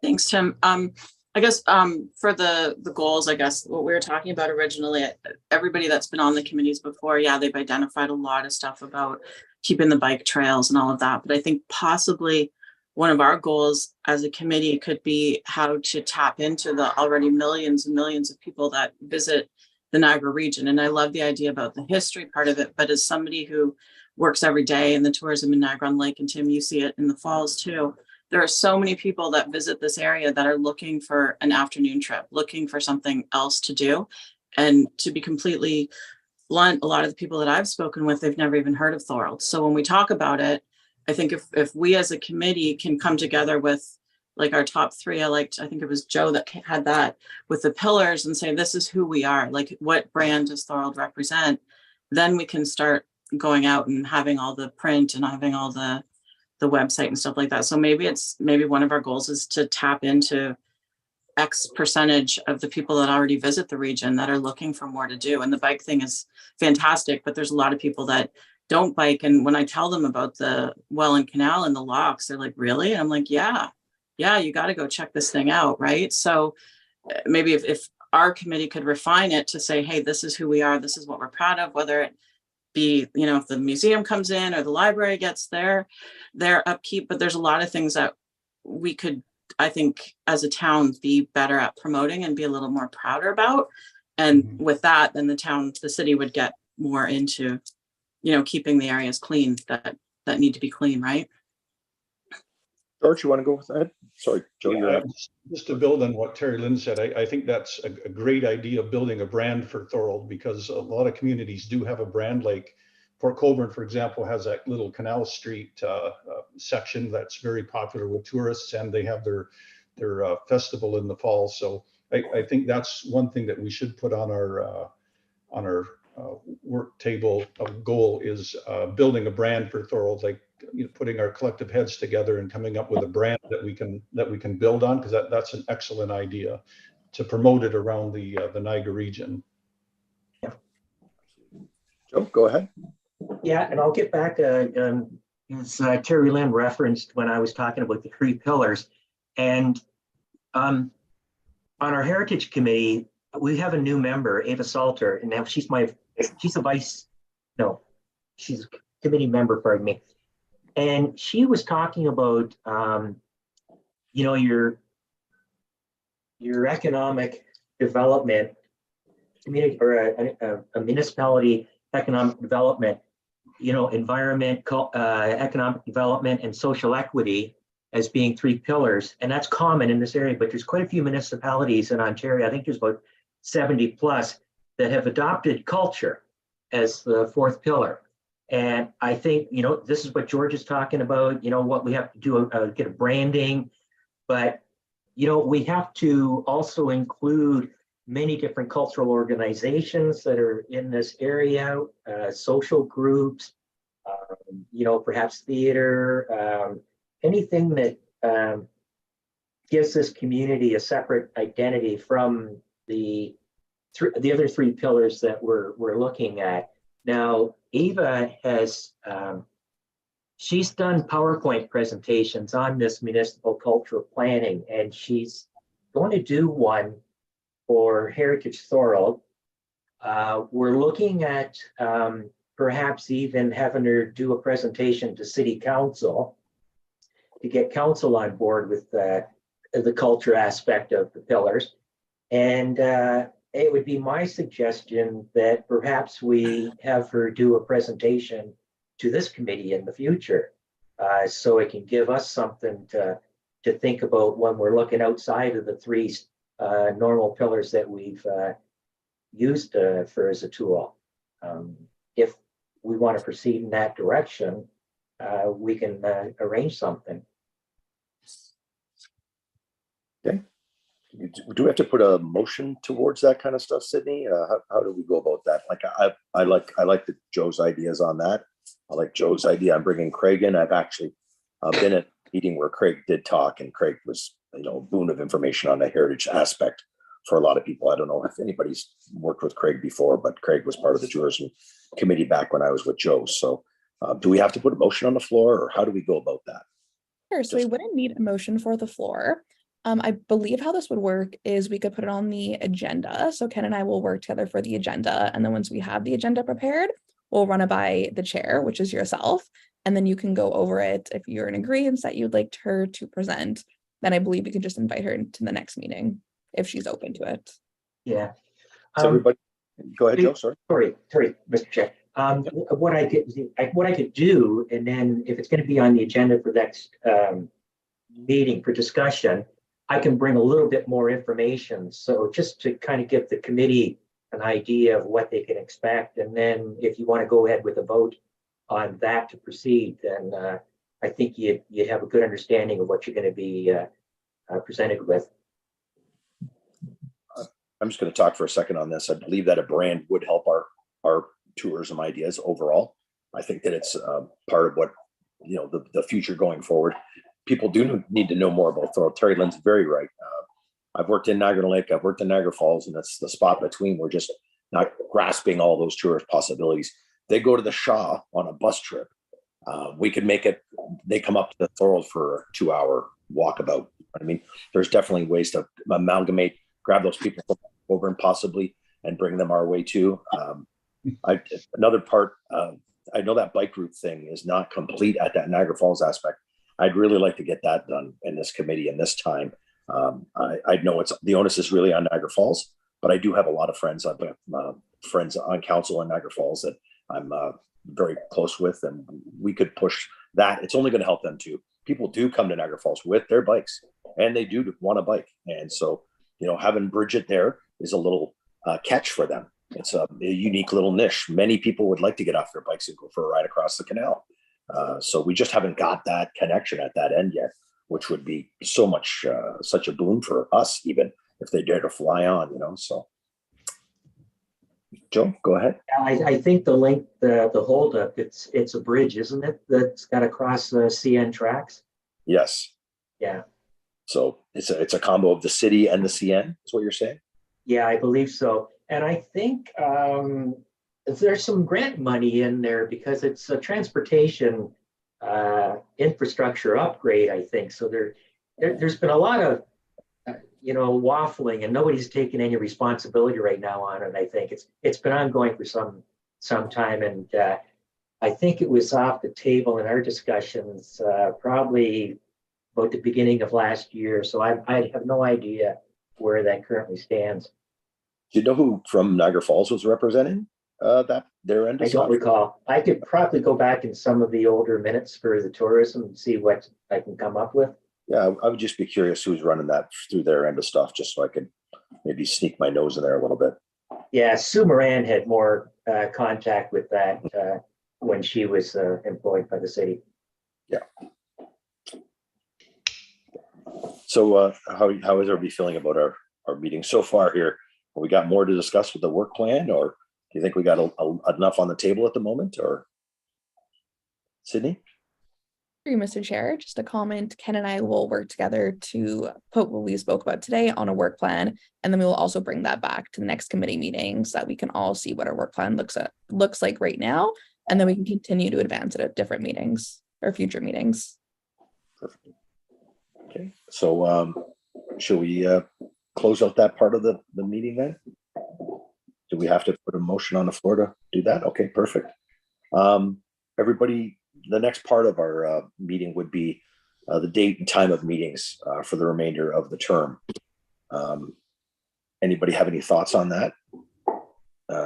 Thanks, Tim. I guess for the goals, I guess what we were talking about originally, everybody that's been on the committees before, yeah, they've identified a lot of stuff about keeping the bike trails and all of that. But I think possibly one of our goals as a committee could be how to tap into the already millions and millions of people that visit the Niagara region. And I love the idea about the history part of it, but as somebody who works every day in the tourism in Niagara-on-Lake, and Tim, you see it in the falls too, there are so many people that visit this area that are looking for an afternoon trip, looking for something else to do. And to be completely blunt, a lot of the people that I've spoken with, they've never even heard of Thorold. So when we talk about it, I think if we as a committee can come together with like our top three, I think it was Joe that had that with the pillars and say, this is who we are, like what brand does Thorold represent? Then we can start going out and having all the print and having all the website and stuff like that. So maybe one of our goals is to tap into X percentage of the people that already visit the region that are looking for more to do. And the bike thing is fantastic, but there's a lot of people that don't bike. And when I tell them about the Welland Canal and the locks, they're like, really? And I'm like, yeah, you got to go check this thing out. Right. So maybe if our committee could refine it to say, hey, this is who we are. This is what we're proud of, whether it be, if the museum comes in or the library gets their upkeep, but there's a lot of things that we could, I think, as a town, be better at promoting and be a little more prouder about. And with that, then the city would get more into, keeping the areas clean that need to be clean, right? George, you want to go with that? Sorry, Joe, you're up. Just to build on what Terry Lynn said, I think that's a great idea of building a brand for Thorold, because a lot of communities do have a brand. Like Port Colborne, for example, has that little Canal Street section that's very popular with tourists, and they have their festival in the fall. So I think that's one thing that we should put on our work table of goal is building a brand for Thorold, like putting our collective heads together and coming up with a brand that we can build on, because that's an excellent idea to promote it around the Niagara region. Yeah. Joe, go ahead. Yeah, and I'll get back as Terry Lynn referenced when I was talking about the 3 pillars, and on our Heritage Committee, we have a new member, Ava Salter, and now she's committee member, pardon me. And she was talking about, you know, your economic development, community or a municipality economic development, you know, environment, economic development, and social equity as being 3 pillars. And that's common in this area, but there's quite a few municipalities in Ontario. I think there's about 70 plus that have adopted culture as the 4th pillar. And I think, you know, this is what George is talking about, you know, what we have to do, get a branding, but, you know, we have to also include many different cultural organizations that are in this area, social groups, you know, perhaps theater, anything that gives this community a separate identity from the other 3 pillars that we're looking at. Now, Eva has, she's done PowerPoint presentations on this municipal cultural planning, and she's going to do one for Heritage Thorold. We're looking at perhaps even having her do a presentation to City Council to get council on board with the culture aspect of the pillars. And it would be my suggestion that perhaps we have her do a presentation to this committee in the future, so it can give us something to think about when we're looking outside of the 3 normal pillars that we've used for as a tool. If we want to proceed in that direction, we can arrange something. Okay. Do we have to put a motion towards that kind of stuff, Sydney? How do we go about that? Like I like Joe's ideas on that. I like Joe's idea. I'm bringing Craig in. I've actually been at a meeting where Craig did talk, and Craig was, you know, a boon of information on the heritage aspect for a lot of people. I don't know if anybody's worked with Craig before, but Craig was part of the tourism committee back when I was with Joe. So do we have to put a motion on the floor, or how do we go about that? Sure, so we wouldn't need a motion for the floor. I believe how this would work is we could put it on the agenda. So Ken and I will work together for the agenda. And then once we have the agenda prepared, we'll run it by the chair, which is yourself. And then you can go over it. If you're in agreement that you'd like her to present, then I believe we can just invite her into the next meeting if she's open to it. Yeah. So everybody, go ahead, Joe. Sorry, Mr. Chair. What I could do, and then if it's going to be on the agenda for next meeting for discussion, I can bring a little bit more information. So just to kind of give the committee an idea of what they can expect. And then if you want to go ahead with a vote on that to proceed, then I think you'd have a good understanding of what you're going to be presented with. I'm just going to talk for a second on this. I believe that a brand would help our tourism ideas overall. I think that it's part of what, you know, the future going forward. People do need to know more about Thorold. Terry Lynn's very right. I've worked in Niagara Lake, I've worked in Niagara Falls, and that's the spot between. We're just not grasping all those tourist possibilities. They go to the Shaw on a bus trip. We could make it, they come up to the Thorold for a 2-hour walkabout. I mean, there's definitely ways to amalgamate, grab those people over and possibly and bring them our way too. Another part, I know that bike route thing is not complete at that Niagara Falls aspect. I'd really like to get that done in this committee in this time. I know it's the onus is really on Niagara Falls, but I do have a lot of friends on council in Niagara Falls that I'm very close with, and we could push that. It's only going to help them too. People do come to Niagara Falls with their bikes, and they do want a bike. And so, you know, having Bridget there is a little catch for them. It's a unique little niche. Many people would like to get off their bikes and go for a ride across the canal. So we just haven't got that connection at that end yet, which would be so much, such a boon for us, even if they dare to fly on, you know. So, Joe, go ahead. I think the link, the holdup, it's a bridge, isn't it? That's got to cross the CN tracks. Yes. Yeah. So it's a combo of the city and the CN, is what you're saying? Yeah, I believe so. And I think there's some grant money in there because it's a transportation infrastructure upgrade, I think. So there's been a lot of waffling, and nobody's taking any responsibility right now on it. I think it's been ongoing for some time, and I think it was off the table in our discussions, probably about the beginning of last year. So I have no idea where that currently stands. Do you know who from Niagara Falls was representing their end? I don't recall. I could probably go back in some of the older minutes for the tourism and see what I can come up with. Yeah, I would just be curious who's running that through their end of stuff, just so I could maybe sneak my nose in there a little bit. Yeah, Sue Moran had more contact with that when she was employed by the city. Yeah. So how is everybody feeling about our meeting so far here? Have we got more to discuss with the work plan, or do you think we got enough on the table at the moment, or Sydney? Mr. Chair, just a comment. Ken and I will work together to put what we spoke about today on a work plan, and then we will also bring that back to the next committee meeting so that we can all see what our work plan looks like right now, and then we can continue to advance it at different meetings or future meetings. Perfect. Okay, so should we close out that part of the meeting then? Do we have to put a motion on the floor to do that? Okay, perfect. Everybody, the next part of our meeting would be the date and time of meetings for the remainder of the term. Anybody have any thoughts on that?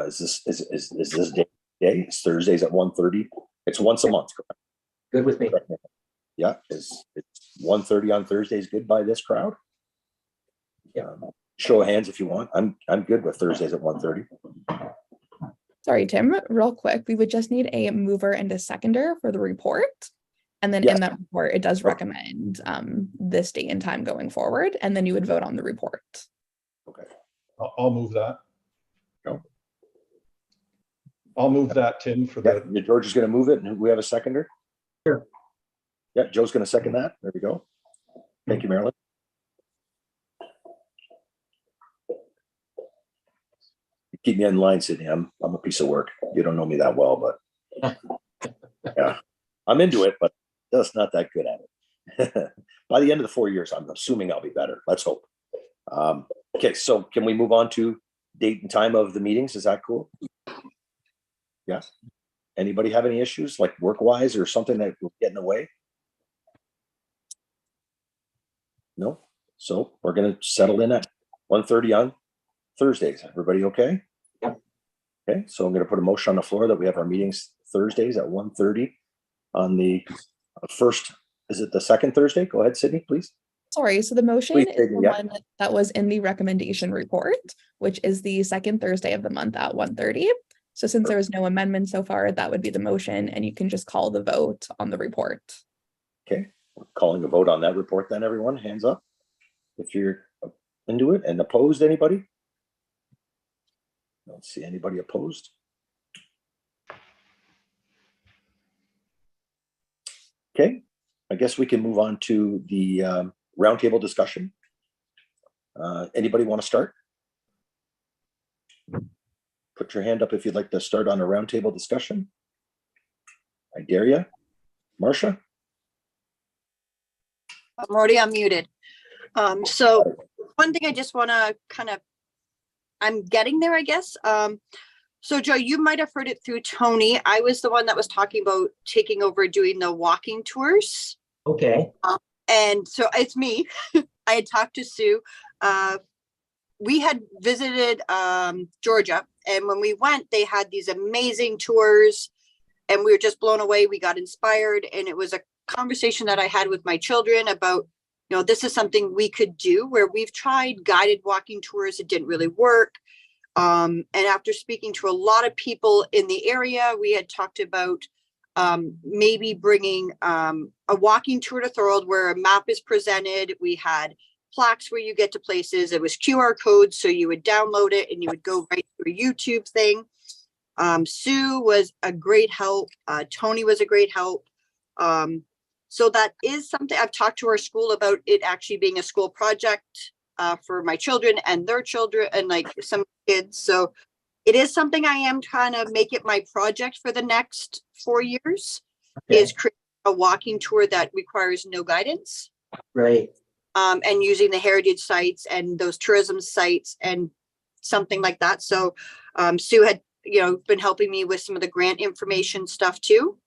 Is this day? It's Thursdays at 1:30. It's once a month. Correct? Good with me. Yeah, it's 1:30 on Thursdays. Good by this crowd. Yeah. Show of hands if you want. I'm good with Thursdays at 1:30. Sorry, Tim, real quick, we would just need a mover and a seconder for the report. And then Yes. in that report, it does recommend this date and time going forward, and then you would vote on the report. Okay. I'll move that. Go. I'll move that, Tim, for the, Yeah, George is going to move it, and we have a seconder. Sure. Yeah, Joe's going to second that. There we go. Thank you, Marilyn. Keep me in line, Sydney. I'm a piece of work. You don't know me that well, but yeah, I'm into it, but just not that good at it. By the end of the 4 years, I'm assuming I'll be better. Let's hope. Okay, so can we move on to date and time of the meetings? Is that cool? Yeah. Anybody have any issues like work-wise or something that will get in the way? No. So we're going to settle in at 1:30 on Thursdays. Everybody okay? Yep. Okay, so I'm going to put a motion on the floor that we have our meetings Thursdays at 1:30 on the first. Is it the second Thursday? Go ahead, Sydney, please. Sorry, so the motion Please, is Sydney, the yeah. one that was in the recommendation report, which is the second Thursday of the month at 1:30. So since there was no amendment so far, that would be the motion, and you can just call the vote on the report. Okay, we're calling a vote on that report then, everyone. Hands up if you're into it. And opposed, anybody? Don't see anybody opposed. Okay, I guess we can move on to the roundtable discussion. Anybody want to start? Put your hand up if you'd like to start on a roundtable discussion. I dare you. Marcia? I'm already unmuted. So one thing I just want to I'm getting there, I guess. So Joe, you might have heard it through Tony. I was the one that was talking about taking over doing the walking tours. Okay. And so it's me. I had talked to Sue. We had visited Georgia, and when we went, they had these amazing tours, and we were just blown away. We got inspired, and it was a conversation that I had with my children about, you know, this is something we could do, where we've tried guided walking tours. It didn't really work. And after speaking to a lot of people in the area, we had talked about maybe bringing a walking tour to Thorold where a map is presented. We had plaques where you get to places. It was QR codes, so you would download it and you would go right to a YouTube thing. Sue was a great help. Tony was a great help. So that is something I've talked to our school about, it actually being a school project for my children and their children and like some kids. So it is something I am trying to make it my project for the next 4 years, is create a walking tour that requires no guidance. Right. And using the heritage sites and those tourism sites and something like that. So Sue had been helping me with some of the grant information stuff too.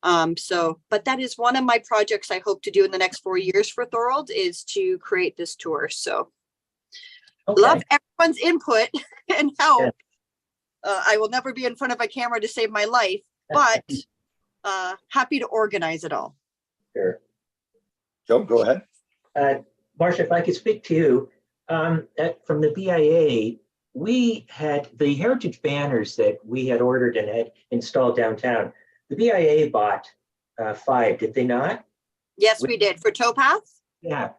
But that is one of my projects I hope to do in the next 4 years for Thorold, is to create this tour. So Okay. love everyone's input and help. I will never be in front of a camera to save my life, but happy to organize it all. Sure. Joe, go ahead. Marcia, if I could speak to you, from the BIA, we had the heritage banners that we had ordered and had installed downtown. The BIA bought 5, did they not? Yes, we did for Towpath. Yeah.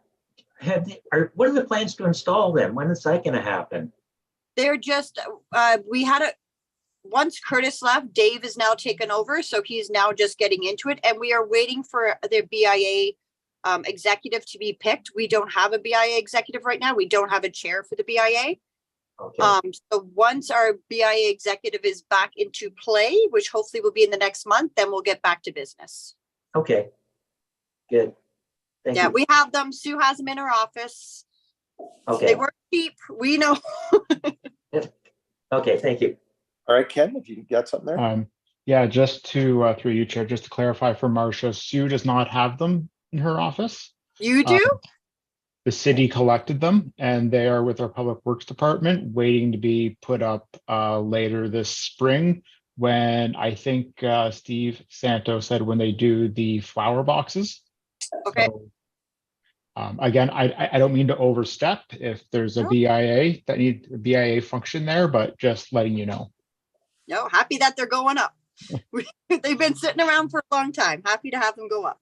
What are the plans to install them? When is that going to happen? They're just, once Curtis left, Dave is now taken over. So he's now just getting into it. And we are waiting for the BIA executive to be picked. We don't have a BIA executive right now. We don't have a chair for the BIA. Okay. So once our BIA executive is back into play, which hopefully will be in the next month, then we'll get back to business. Okay. Good. Thank Yeah, you. we have them. Sue has them in her office. Okay. They weren't cheap. We know. Okay. Thank you. All right, Ken, if you got something there. Yeah, just to through you, Chair, just to clarify for Marcia, Sue does not have them in her office. You do? The city collected them and they are with our Public Works Department waiting to be put up later this spring, when I think Steve Santo said when they do the flower boxes. Okay. So, again, I don't mean to overstep if there's a No. BIA that need a BIA function there, but just letting you know. No, happy that they're going up. They've been sitting around for a long time. Happy to have them go up.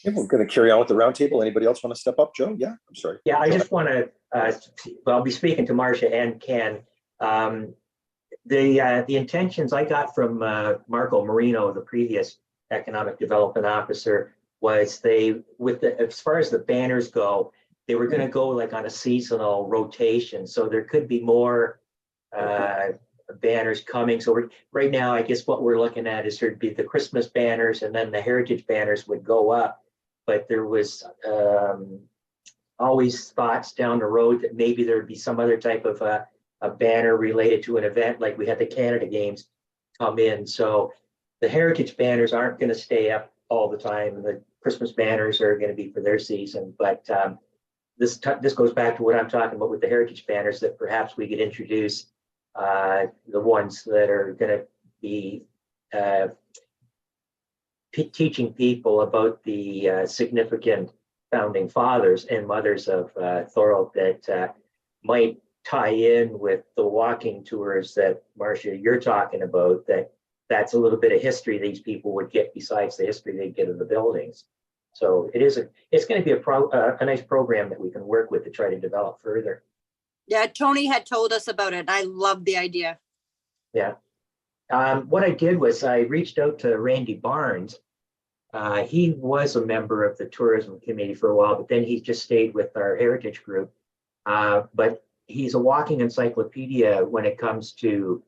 Yeah, we're going to carry on with the roundtable. Anybody else want to step up? Joe? Yeah, I'm sorry. Yeah, I Go just want to, I'll be speaking to Marcia and Ken. The intentions I got from Marco Marino, the previous economic development officer, was as far as the banners go, they were going to go like on a seasonal rotation. So there could be more banners coming. So right now, I guess what we're looking at is there'd be the Christmas banners and then the heritage banners would go up. But there was always thoughts down the road that maybe there'd be some other type of a banner related to an event, like we had the Canada Games come in. So the heritage banners aren't going to stay up all the time. The Christmas banners are going to be for their season. But this goes back to what I'm talking about with the heritage banners, that perhaps we could introduce the ones that are going to be teaching people about the significant founding fathers and mothers of Thorold, that might tie in with the walking tours that, Marcia, you're talking about, that's a little bit of history these people would get besides the history they get of the buildings. So it's going to be a nice program that we can work with to try to develop further. Yeah, Tony had told us about it. I love the idea. Yeah. What I did was I reached out to Randy Barnes. He was a member of the tourism committee for a while, but then he just stayed with our heritage group. But he's a walking encyclopedia when it comes to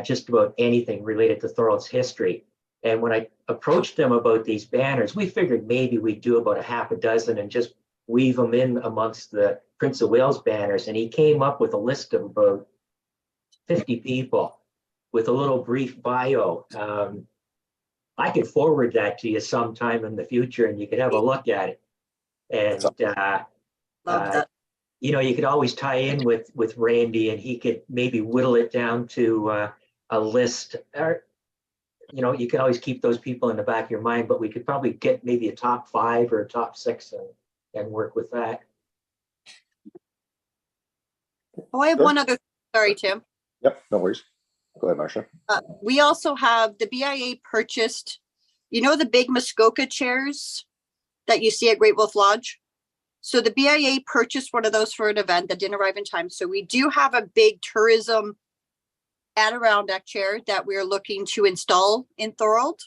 just about anything related to Thorold's history. And when I approached him about these banners, we figured maybe we'd do about a half a dozen and just weave them in amongst the Prince of Wales banners. And he came up with a list of about 50 people with a little brief bio. I could forward that to you sometime in the future and you could have a look at it. And Love that. you could always tie in with Randy and he could maybe whittle it down to a list. Or, you can always keep those people in the back of your mind, but we could probably get maybe a top 5 or a top 6 and work with that. Oh, I have Sure. one other, sorry, Tim. Yep, no worries. Go ahead, Marcia. We also have the BIA purchased, the big Muskoka chairs that you see at Great Wolf Lodge. So the BIA purchased one of those for an event that didn't arrive in time. So we do have a big tourism Adirondack chair that we're looking to install in Thorold.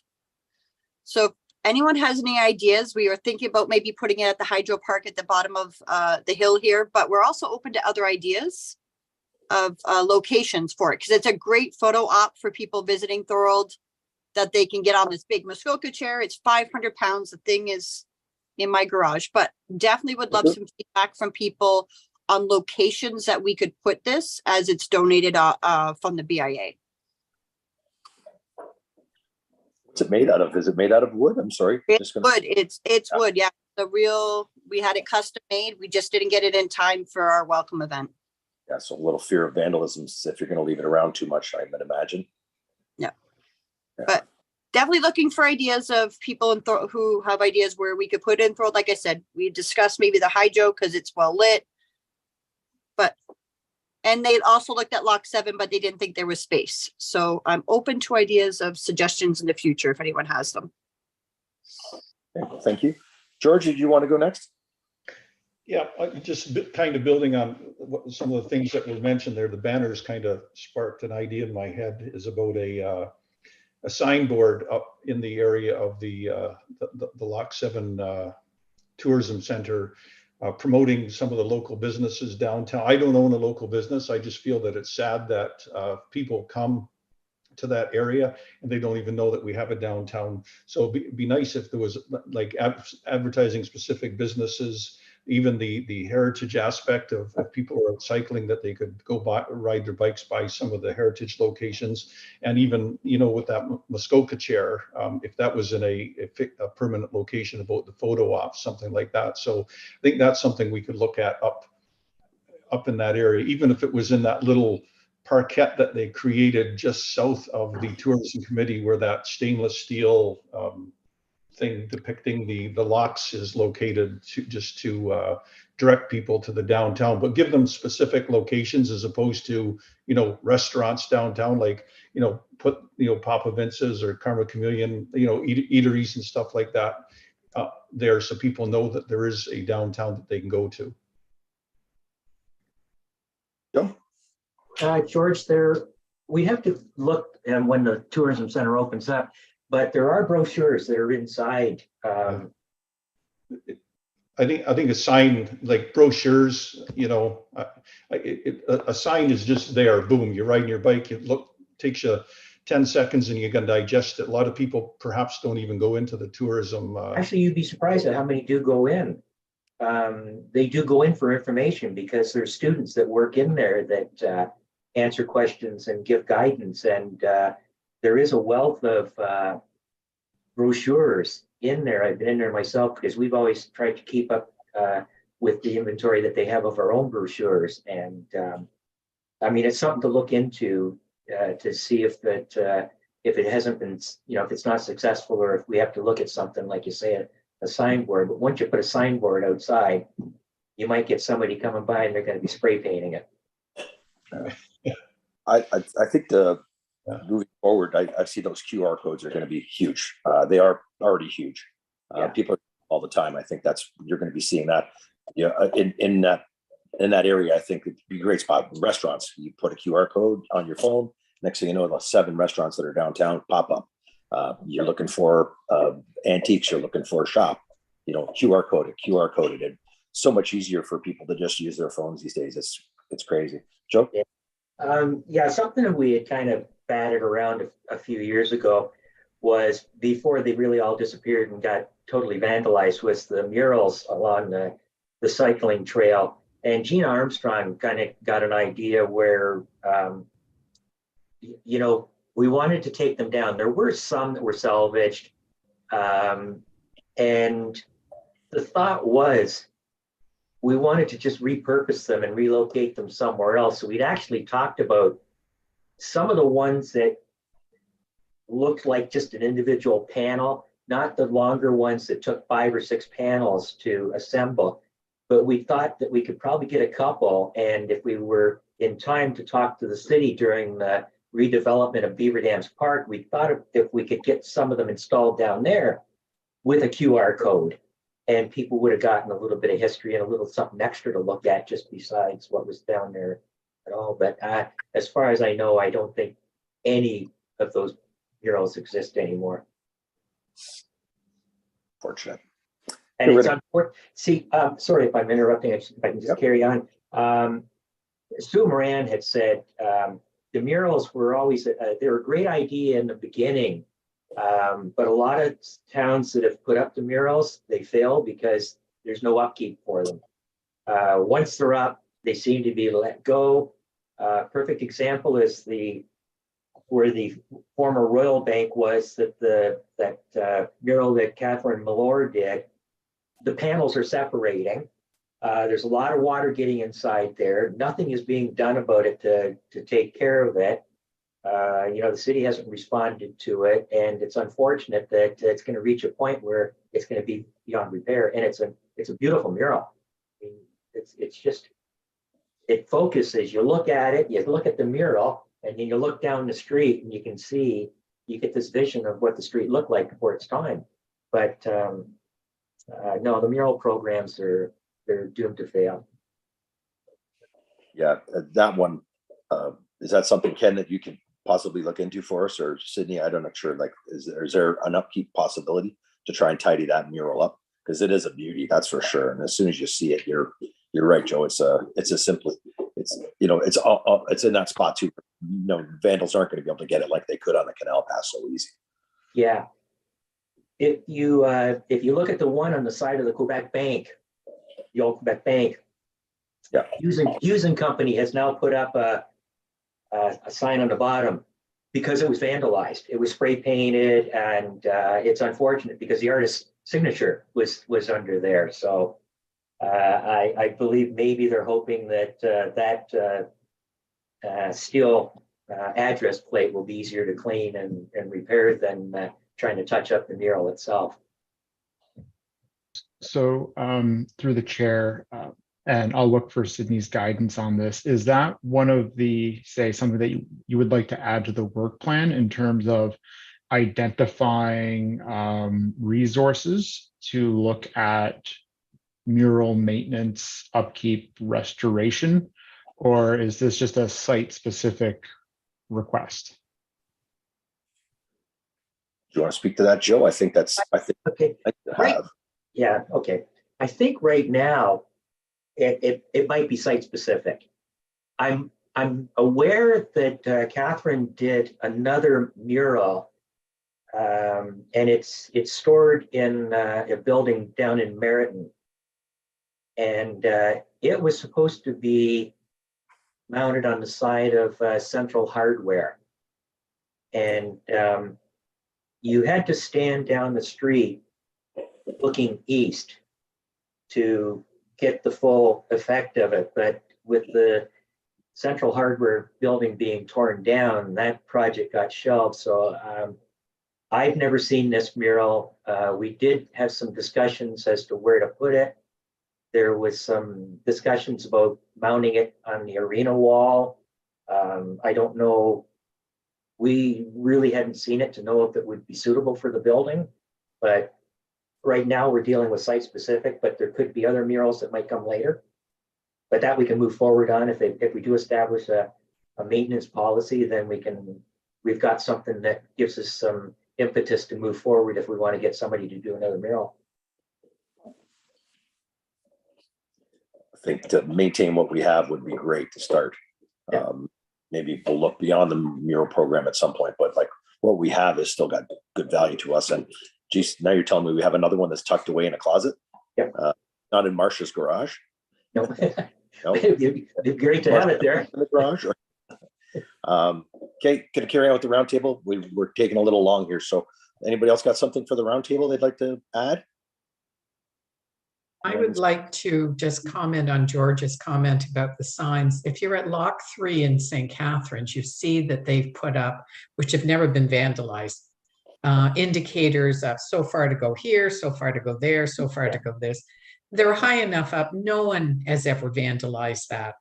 So if anyone has any ideas, we are thinking about maybe putting it at the Hydro Park at the bottom of the hill here, but we're also open to other ideas of locations for it, because it's a great photo op for people visiting Thorold, that they can get on this big Muskoka chair. It's 500 pounds. The thing is in my garage, but definitely would love some feedback from people on locations that we could put this as it's donated from the BIA. What's it made out of? Is it made out of wood? I'm sorry. It's wood. It's wood. Yeah, we had it custom made. We just didn't get it in time for our welcome event. Yeah, so a little fear of vandalism if you're going to leave it around too much, I would imagine. Yeah. Yeah. But definitely looking for ideas of people in who have ideas where we could put in Thorold. Like I said, we discussed maybe the Hydro because it's well lit. And they also looked at Lock 7, but they didn't think there was space. So I'm open to ideas of suggestions in the future if anyone has them. Okay, thank you. George, did you want to go next? Yeah, just kind of building on some of the things that were mentioned there. The banners kind of sparked an idea in my head, is about a signboard up in the area of the Lock 7 Tourism Center, promoting some of the local businesses downtown. I don't own a local business. I just feel that it's sad that people come to that area and they don't even know that we have a downtown. So it'd be nice if there was like advertising specific businesses, even the heritage aspect of if people are out cycling, that they could go ride their bikes by some of the heritage locations. And even, you know, with that Muskoka chair, if that was in a permanent location, about the photo op, something like that. So I think that's something we could look at up in that area, even if it was in that little parquet that they created just south of the tourism committee, where that stainless steel thing depicting the locks is located, to direct people to the downtown, but give them specific locations as opposed to, you know, restaurants downtown, like, you know, put, you know, Papa Vince's or Karma Chameleon, you know, eateries and stuff like that there, so people know that there is a downtown that they can go to. George, we have to look when the tourism center opens up, but there are brochures that are inside. I think a sign, like brochures, you know, a sign is just there. Boom, you're riding your bike. It takes you 10 seconds and you can digest it. A lot of people perhaps don't even go into the tourism. Actually, you'd be surprised at how many do go in. They do go in for information because there's students that work in there that answer questions and give guidance. And there is a wealth of brochures in there. I've been in there myself because we've always tried to keep up with the inventory that they have of our own brochures. And I mean, it's something to look into to see if it hasn't been, you know, if it's not successful, or if we have to look at something, like you say, a signboard. But once you put a signboard outside, you might get somebody coming by and they're going to be spray painting it. I think moving forward, I see those QR codes are going to be huge. They are already huge. People are all the time. I think you're going to be seeing that. Yeah, in that area, I think it'd be a great spot. Restaurants, you put a QR code on your phone. Next thing you know, the 7 restaurants that are downtown pop up. You're looking for antiques. You're looking for a shop. You know, QR coded. It's so much easier for people to just use their phones these days. It's crazy. Joe? Yeah, something that we had kind of batted around a few years ago was, before they really all disappeared and got totally vandalized, was the murals along the cycling trail. And Gina Armstrong kind of got an idea where, you know, we wanted to take them down. There were some that were salvaged. And the thought was, we wanted to just repurpose them and relocate them somewhere else. So we'd actually talked about some of the ones that looked like just an individual panel, not the longer ones that took 5 or 6 panels to assemble. But we thought that we could probably get a couple. And if we were in time to talk to the city during the redevelopment of Beaver Dams Park, we thought if we could get some of them installed down there with a QR code, and people would have gotten a little bit of history and a little something extra to look at just besides what was down there at all. But as far as I know, I don't think any of those murals exist anymore. Fortunate. And it's unfortunate. See, sorry if I'm interrupting, if I can just carry on. Sue Moran had said the murals were always, they were a great idea in the beginning. But a lot of towns that have put up the murals, they fail because there's no upkeep for them. Once they're up, they seem to be let go. Perfect example is where the former Royal Bank was, that mural that Catherine Malore did. The panels are separating. There's a lot of water getting inside there. Nothing is being done about it to take care of it. The city hasn't responded to it, and it's unfortunate that it's going to reach a point where it's going to be beyond repair. And it's a beautiful mural. I mean, it's just, it focuses. You look at it, you look at the mural, and then you look down the street, and you get this vision of what the street looked like before its time. But no, the mural programs they're doomed to fail. Yeah, that one, is that something, Ken, that you could possibly look into for us, or Sydney? I'm not sure. Like, is there an upkeep possibility to try and tidy that mural up? Because it is a beauty, that's for sure. And as soon as you see it, you're right, Joe. It's a simply, it's in that spot too. Vandals aren't going to be able to get it like they could on the Canal Pass so easy. Yeah. If you look at the one on the side of the Quebec Bank, the old Quebec Bank, yeah, Hughes & Company has now put up a sign on the bottom because it was vandalized. It was spray painted, and it's unfortunate because the artist's signature was under there. So I believe maybe they're hoping that that steel address plate will be easier to clean and repair than trying to touch up the mural itself. So through the chair, and I'll look for Sydney's guidance on this, is that one of the, say, something that you would like to add to the work plan in terms of identifying resources to look at mural maintenance, upkeep, restoration, or is this just a site-specific request? Do you want to speak to that, Joe? I think Okay. Right. Yeah, okay. I think right now it might be site specific. I'm aware that Catherine did another mural, and it's stored in a building down in Meriton, and it was supposed to be mounted on the side of Central Hardware, and you had to stand down the street looking east to get the full effect of it. But with the Central Hardware building being torn down, that project got shelved. So I've never seen this mural. We did have some discussions as to where to put it. There was some discussions about mounting it on the arena wall. I don't know. We really hadn't seen it to know if it would be suitable for the building, but right now we're dealing with site specific, but there could be other murals that might come later. But that we can move forward on. If we do establish a maintenance policy, then we've got something that gives us some impetus to move forward if we want to get somebody to do another mural. I think to maintain what we have would be great to start. Yeah. Maybe we'll look beyond the mural program at some point, but like what we have has still got good value to us. And geez, now you're telling me we have another one that's tucked away in a closet. Yeah. Not in Marcia's garage. No. No. It'd be great to have it there. In the garage. Okay, gonna carry on with the roundtable. We're taking a little long here. So anybody else got something for the roundtable they'd like to add? I would like to just comment on George's comment about the signs. If you're at Lock 3 in St. Catharines, you see that they've put up, which have never been vandalized, indicators of so far to go here, so far to go there, so far to go this. They're high enough up. No one has ever vandalized that.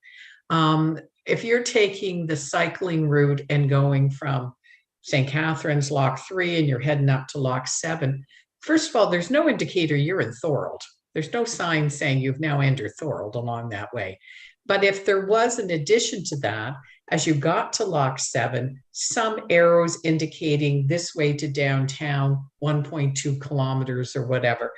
If you're taking the cycling route and going from St. Catharines, Lock 3, and you're heading up to Lock 7, first of all, there's no indicator you're in Thorold. There's no sign saying you've now entered Thorold along that way. But if there was an addition to that, as you got to Lock 7, some arrows indicating this way to downtown, 1.2 kilometers or whatever.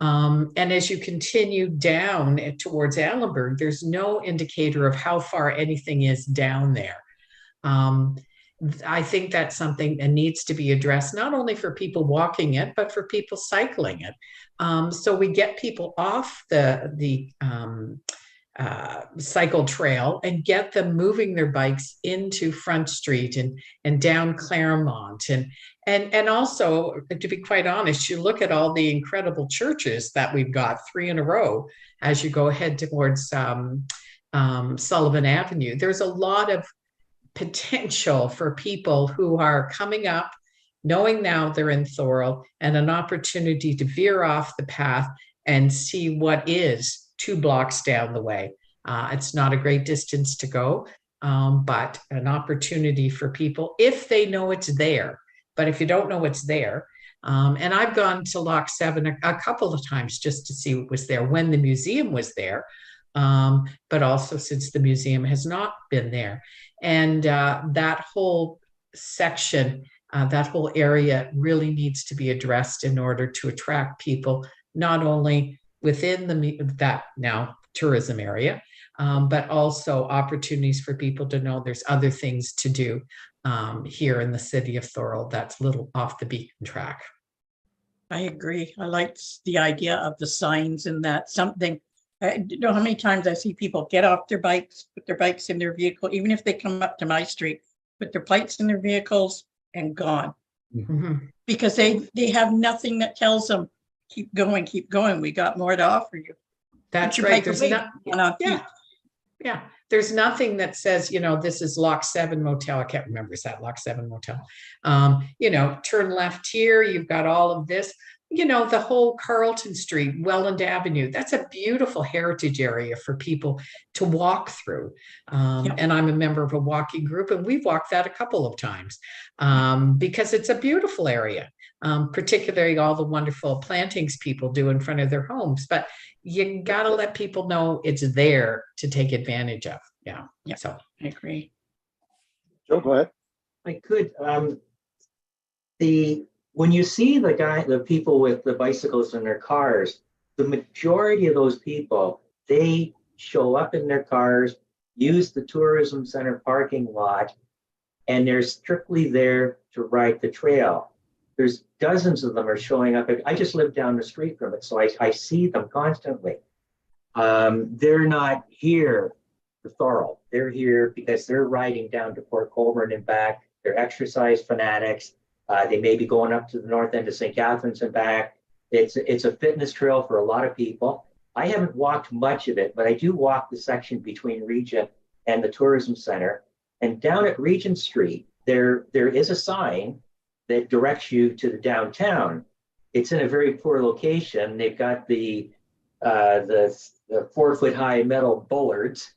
And as you continue down towards Allenberg, there's no indicator of how far anything is down there. I think that's something that needs to be addressed, not only for people walking it, but for people cycling it. So we get people off the cycle trail and get them moving their bikes into Front Street and down Claremont. And also, to be quite honest, you look at all the incredible churches that we've got 3 in a row as you go ahead towards Sullivan Avenue. There's a lot of potential for people who are coming up, knowing now they're in Thorold, and an opportunity to veer off the path and see what is 2 blocks down the way. It's not a great distance to go, but an opportunity for people if they know it's there. But if you don't know it's there, and I've gone to Lock 7 a couple of times just to see what was there when the museum was there, but also since the museum has not been there. And that whole section, that whole area really needs to be addressed in order to attract people, not only within that now tourism area, but also opportunities for people to know there's other things to do here in the city of Thorold that's a little off the beaten track. I agree. I like the idea of the signs and that something. I don't know how many times I see people get off their bikes, put their bikes in their vehicle, even if they come up to my street, put their bikes in their vehicles and gone. Mm-hmm. Because they have nothing that tells them, keep going, we got more to offer you. That's Put your right. bike There's away. Yeah. There's nothing that says, this is Lock 7 Motel. I can't remember. Is that Lock 7 Motel? Turn left here. You've got all of this. The whole Carlton Street, Welland Avenue, that's a beautiful heritage area for people to walk through. And I'm a member of a walking group, and we've walked that a couple of times because it's a beautiful area, particularly all the wonderful plantings people do in front of their homes. But you got to let people know it's there to take advantage of. Yeah. So I agree. Joe, go ahead. I could, when you see the people with the bicycles in their cars, the majority of those people, they show up in their cars, use the tourism center parking lot, and they're strictly there to ride the trail. There's dozens of them are showing up. I just live down the street from it, so I see them constantly. They're not here for Thorold. They're here because they're riding down to Port Colborne and back. They're exercise fanatics. They may be going up to the north end of St. Catharines and back. It's a fitness trail for a lot of people. I haven't walked much of it, but I do walk the section between Regent and the tourism center. And down at Regent Street, there is a sign that directs you to the downtown. It's in a very poor location. They've got the 4-foot-high metal bollards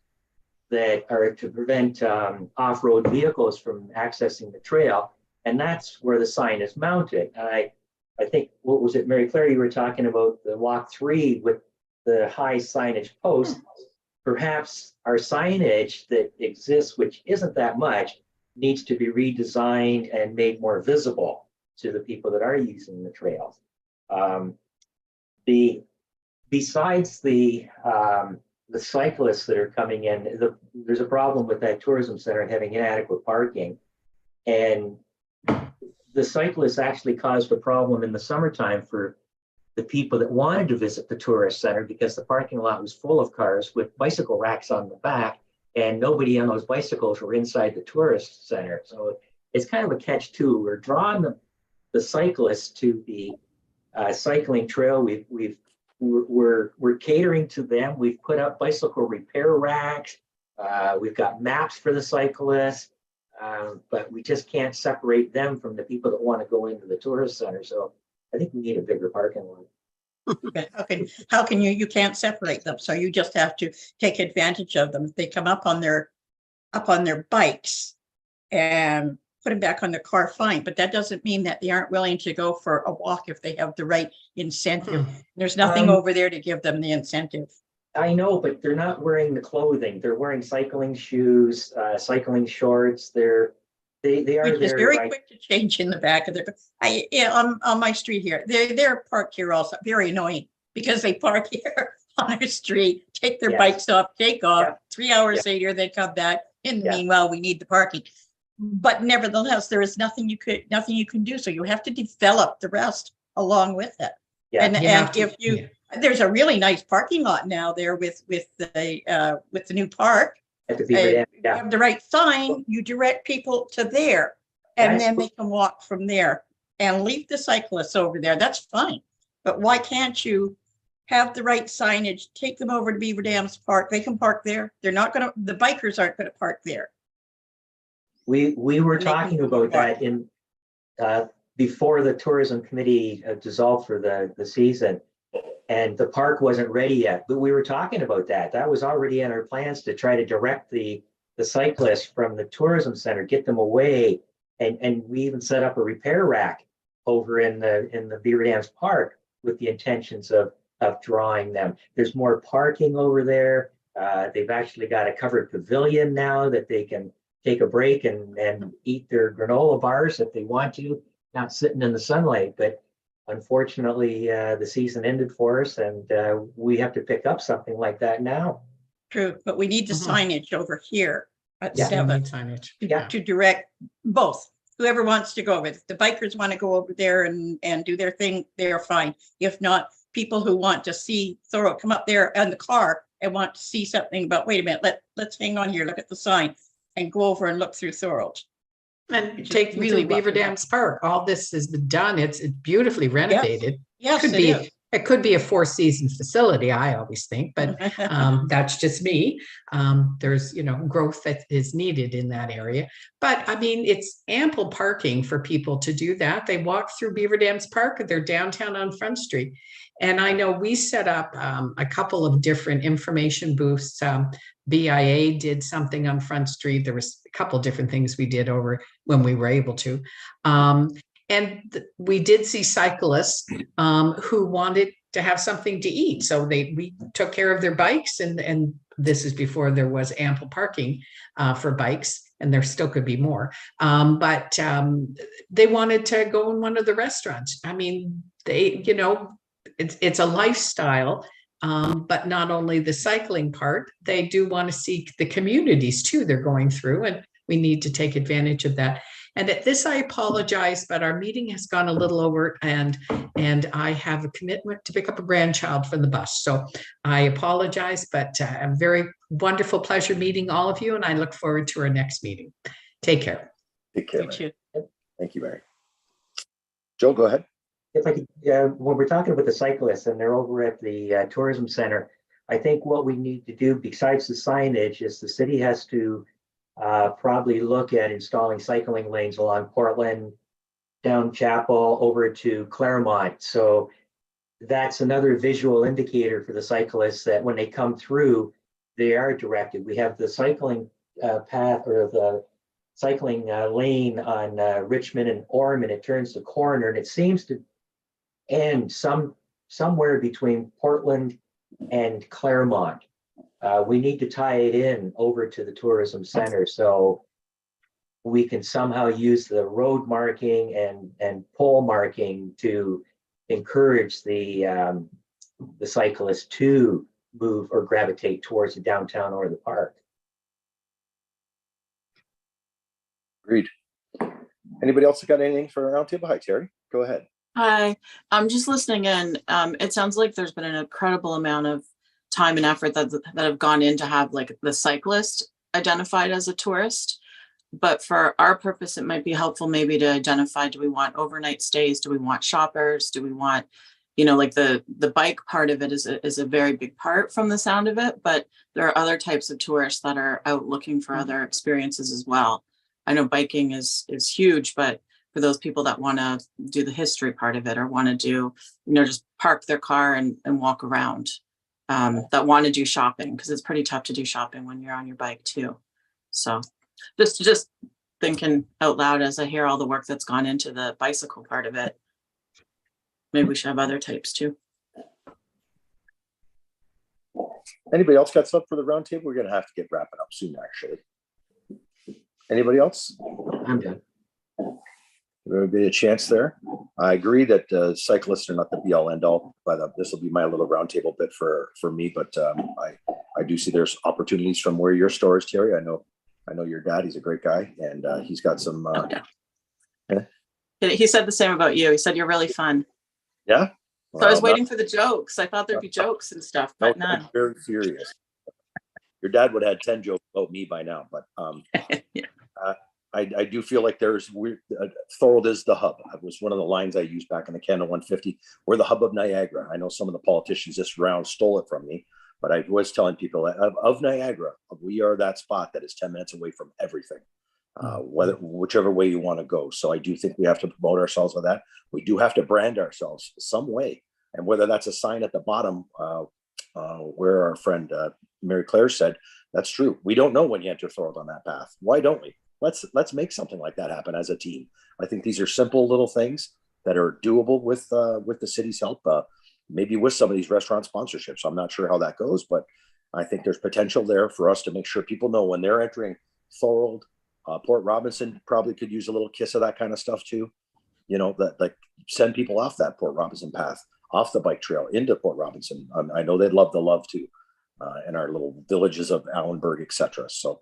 that are to prevent off-road vehicles from accessing the trail. And that's where the sign is mounted. And I think, what was it, Mary Claire, you were talking about the Walk 3 with the high signage posts. Perhaps our signage that exists, which isn't that much, needs to be redesigned and made more visible to the people that are using the trails. Besides the cyclists that are coming in, there's a problem with that tourism center having inadequate parking. And the cyclists actually caused a problem in the summertime for the people that wanted to visit the tourist center because the parking lot was full of cars with bicycle racks on the back, and nobody on those bicycles were inside the tourist center. So it's kind of a catch-2. We're drawing the cyclists to the cycling trail. We're catering to them. We've put up bicycle repair racks. We've got maps for the cyclists. But we just can't separate them from the people that want to go into the tourist center. So I think we need a bigger parking lot. How can you can't separate them? So you just have to take advantage of them. If they come up on their bikes and put them back on their car, fine. But that doesn't mean that they aren't willing to go for a walk if they have the right incentive. There's nothing over there to give them the incentive. I know, but they're not wearing the clothing. They're wearing cycling shoes, cycling shorts. They are Which is very quick to change in the back of their. On my street here, they're parked here also. Very annoying because they park here on our street, take their bikes off, take off. Yeah. 3 hours later, they come back. In the meanwhile, we need the parking. But nevertheless, there is nothing you can do. So you have to develop the rest along with it. Yeah. And There's a really nice parking lot now there with the new park. At the Beaver Dam, You yeah. have the right sign, you direct people to there, and then they can walk from there and leave the cyclists over there. That's fine. But why can't you have the right signage, take them over to Beaver Dams Park? They can park there. They're not gonna, the bikers aren't gonna park there. We were And they can talking go about walk. that in, before the tourism committee dissolved for the season. And the park wasn't ready yet, but we were talking about that. That was already in our plans to try to direct the cyclists from the tourism center, get them away. And we even set up a repair rack over in the Beaver Dams Park with the intentions of drawing them. There's more parking over there. They've actually got a covered pavilion now that they can take a break and eat their granola bars if they want to, not sitting in the sunlight. But unfortunately, the season ended for us, and we have to pick up something like that now. True, but we need the Mhm. signage over here at Yeah. 7 Signage. Yeah. to direct both. Whoever wants to go over. If the bikers want to go over there and do their thing, they're fine. If not, people who want to see Thorold come up there in the car and want to see something about, wait a minute, let's hang on here, look at the sign, and go over and look through Thorold. And Which is take them really through Beaver what we Dams Park. All this has been done. It's beautifully renovated. Yes, Could it be, is. it could be a four-season facility, I always think, but that's just me. There's, growth that is needed in that area. But I mean, it's ample parking for people to do that. They walk through Beaver Dams Park, they're downtown on Front Street. And I know we set up a couple of different information booths. BIA did something on Front Street. There was a couple different things we did over when we were able to. We did see cyclists who wanted to have something to eat. So we took care of their bikes, and this is before there was ample parking for bikes, and there still could be more. But they wanted to go in one of the restaurants. I mean, it's a lifestyle, but not only the cycling part, they do want to see the communities too they're going through, and we need to take advantage of that. And at this, I apologize, but our meeting has gone a little over, and I have a commitment to pick up a grandchild from the bus. So I apologize, but a very wonderful pleasure meeting all of you, and I look forward to our next meeting. Take care. Take care. You Mary. too. Thank you, Mary. Joe, go ahead. If I could, when we're talking about the cyclists and they're over at the tourism center, I think what we need to do besides the signage is the city has to probably look at installing cycling lanes along Portland, down Chapel, over to Claremont. So that's another visual indicator for the cyclists that when they come through, they are directed. We have the cycling path, or the cycling lane on Richmond and Ormond. It turns the corner, and it seems to end somewhere between Portland and Claremont. We need to tie it in over to the tourism center so we can somehow use the road marking and pole marking to encourage the cyclists to move or gravitate towards the downtown or the park. Agreed. Anybody else got anything for a roundtable? Hi, Terry. Go ahead. Hi, I'm just listening in. It sounds like there's been an incredible amount of time and effort that have gone in to have like the cyclist identified as a tourist. But for our purpose, it might be helpful maybe to identify, do we want overnight stays? Do we want shoppers? Do we want, like the bike part of it is a very big part from the sound of it, but there are other types of tourists that are out looking for other experiences as well. I know biking is huge, but for those people that want to do the history part of it, or want to do, just park their car and walk around, that want to do shopping, because it's pretty tough to do shopping when you're on your bike too. So just thinking out loud as I hear all the work that's gone into the bicycle part of it, maybe we should have other types too. Anybody else got stuff for the roundtable? We're going to have to get wrapping up soon, actually. Anybody else? I'm done. There'll be a chance there. I agree that cyclists are not the be all end all, but this will be my little roundtable bit for me. But I do see there's opportunities from where your store is, Terry. I know your dad. He's a great guy, and he's got some. He said the same about you. He said you're really fun. Yeah. So I was Well, waiting for the jokes. I thought there'd be jokes and stuff, but no, I'm none. very serious. Your dad would have had 10 jokes about me by now, but Yeah. I do feel like there's Thorold is the hub. It was one of the lines I used back in the Canada 150. We're the hub of Niagara. I know some of the politicians this round stole it from me, but I was telling people of Niagara, we are that spot that is 10 minutes away from everything, whichever way you want to go. So I do think we have to promote ourselves with that. We do have to brand ourselves some way, and whether that's a sign at the bottom, where our friend Mary Claire said, that's true. We don't know when you enter Thorold on that path. Why don't we? Let's make something like that happen as a team. I think these are simple little things that are doable with the city's help. Maybe with some of these restaurant sponsorships. I'm not sure how that goes, but I think there's potential there for us to make sure people know when they're entering Thorold. Port Robinson probably could use a little kiss of that kind of stuff too. You know, that like send people off that Port Robinson path, off the bike trail into Port Robinson. I know they'd love the love too, in our little villages of Allenburg, etc. So.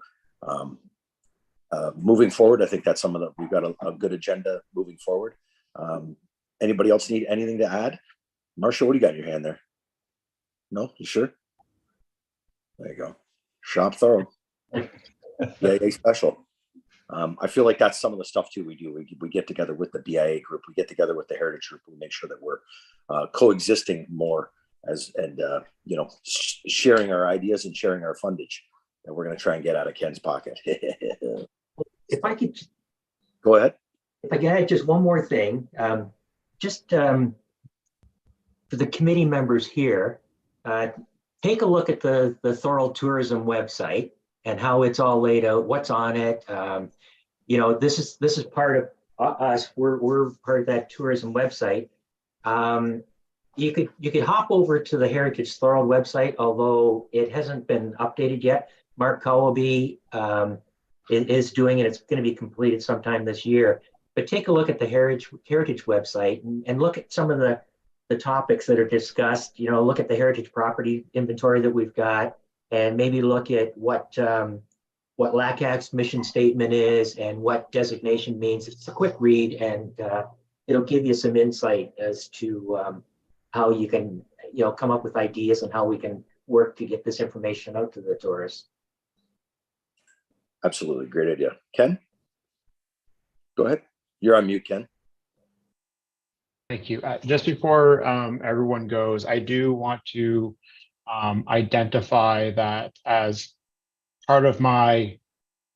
Moving forward, I think that's we've got a good agenda moving forward. Anybody else need anything to add? Marcia, what do you got in your hand there? No, you sure? There you go. Shop Thorold. BIA special. I feel like that's some of the stuff too we do. We get together with the BIA group. We get together with the Heritage group. We make sure that we're coexisting more sharing our ideas and sharing our fundage. And we're going to try and get out of Ken's pocket. If I could Go ahead. If I could add just one more thing, for the committee members here, take a look at the Thorold Tourism website and how it's all laid out, what's on it. This is part of us. We're part of that tourism website. You could hop over to the Heritage Thorold website, although it hasn't been updated yet. Mark Cowaby is doing it. It's going to be completed sometime this year. But take a look at the Heritage website and look at some of the topics that are discussed. Look at the heritage property inventory that we've got, and maybe look at what LACAC's mission statement is and what designation means. It's a quick read, and it'll give you some insight as to how you can come up with ideas and how we can work to get this information out to the tourists. Absolutely. Great idea. Ken? Go ahead. You're on mute, Ken. Thank you. Just before everyone goes, I do want to identify that as part of my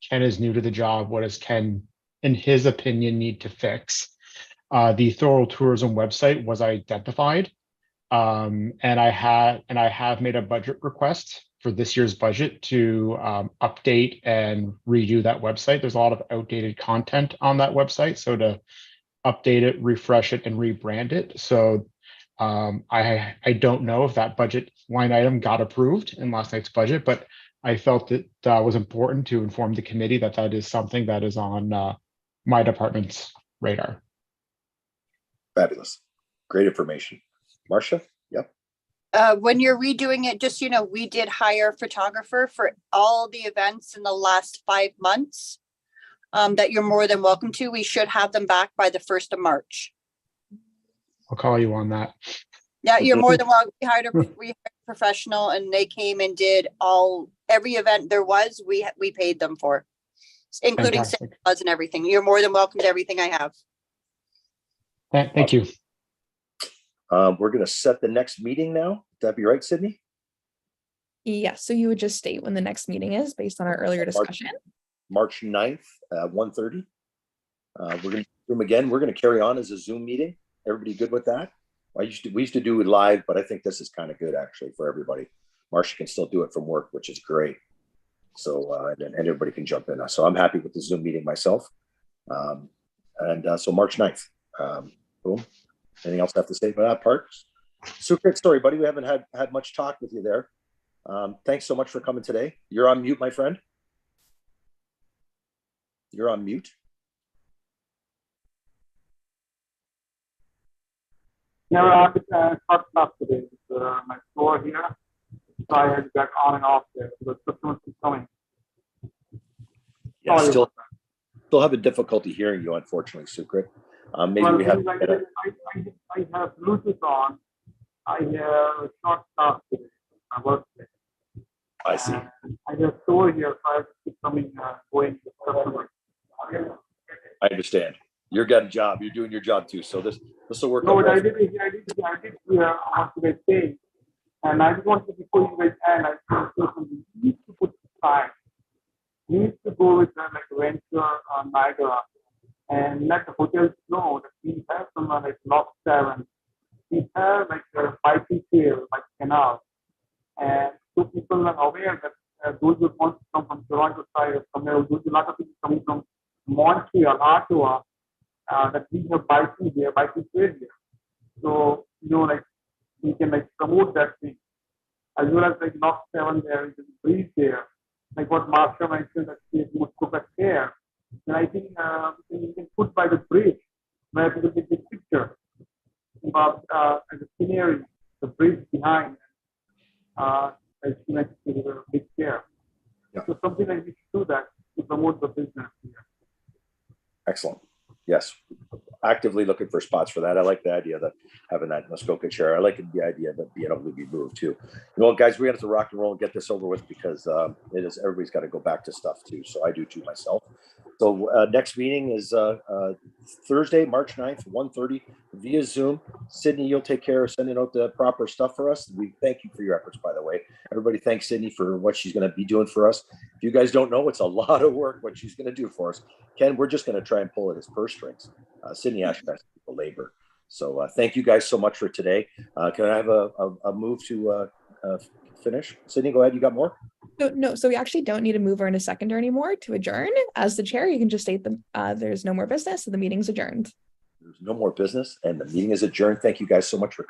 Ken is new to the job, what does Ken, in his opinion, need to fix? The Thorold Tourism website was identified, and I have made a budget request for this year's budget to update and redo that website. There's a lot of outdated content on that website, so to update it, refresh it, and rebrand it. So I don't know if that budget line item got approved in last night's budget, but I felt it was important to inform the committee that that is something that is on my department's radar. Fabulous. Great information. Marcia? Yep. When you're redoing it, just, we did hire a photographer for all the events in the last 5 months that you're more than welcome to. We should have them back by the 1st of March. I'll call you on that. Yeah, you're more than welcome. We hired a professional, and they came and did every event there was, we paid them for, including Fantastic. Santa and everything. You're more than welcome to everything I have. Thank you. We're going to set the next meeting now. Would that be right, Sydney? Yes, so you would just state when the next meeting is based on our earlier discussion. March 9th, 1:30. We're going to Zoom again. We're going to carry on as a Zoom meeting. Everybody good with that? We used to do it live, but I think this is kind of good actually for everybody. Marcia can still do it from work, which is great. So and everybody can jump in. So I'm happy with the Zoom meeting myself. So March 9th. Boom. Anything else I have to say about that part? Super great story, buddy. We haven't had much talk with you there. Thanks so much for coming today. You're on mute, my friend. You're on mute. Yeah, I just cut off today. My store here, so I had to get on and off there. The customers keep coming. Yeah, Sorry still about that. having difficulty hearing you, unfortunately, Sukrit. Maybe Well, we have. I have Bluetooth on, I short staff today. I work there. I see. I just store here, so I have to keep coming, going with customers. I understand. You're getting a job. You're doing your job too. So this will work. No, out but well. I did what you guys say. And I just want to, before you guys end, I think you need to put time. You need to go with like Venture Niagara and let the hotels know that we have some like Lock 7. We have like a biking trail, like canal. And so people are aware that those who want to come from Toronto side or somewhere, those a lot of people coming from Montreal, Ottawa, that we have biking there, biking trail here. So, like we can like promote that thing. As well as like Lock 7 there, is a breeze there. Like what Marsha mentioned, that we would cook at there. And I think we can put by the bridge where people can take picture about the scenery, the bridge behind. As you mentioned, there's a big care. Yeah. So something like we should do that to promote the business here. Excellent. Yes. Actively looking for spots for that. I like the idea that having that Muskoka chair. I like the idea of it being able to be moved too. Well, guys, we have to rock and roll and get this over with because everybody's got to go back to stuff too. So I do too myself. So next meeting is Thursday, March 9th, 1:30 via Zoom. Sydney, you'll take care of sending out the proper stuff for us. We thank you for your efforts, by the way. Everybody thanks Sydney for what she's going to be doing for us. If you guys don't know, it's a lot of work what she's going to do for us. Ken, we're just going to try and pull it as purse strings. Sydney actually has the labor. So thank you guys so much for today. Can I have a move to finish? Sydney, go ahead. You got more? No, so we actually don't need a mover and a seconder anymore to adjourn. As the chair, you can just state there's no more business, so the meeting's adjourned. There's no more business and the meeting is adjourned. Thank you guys so much for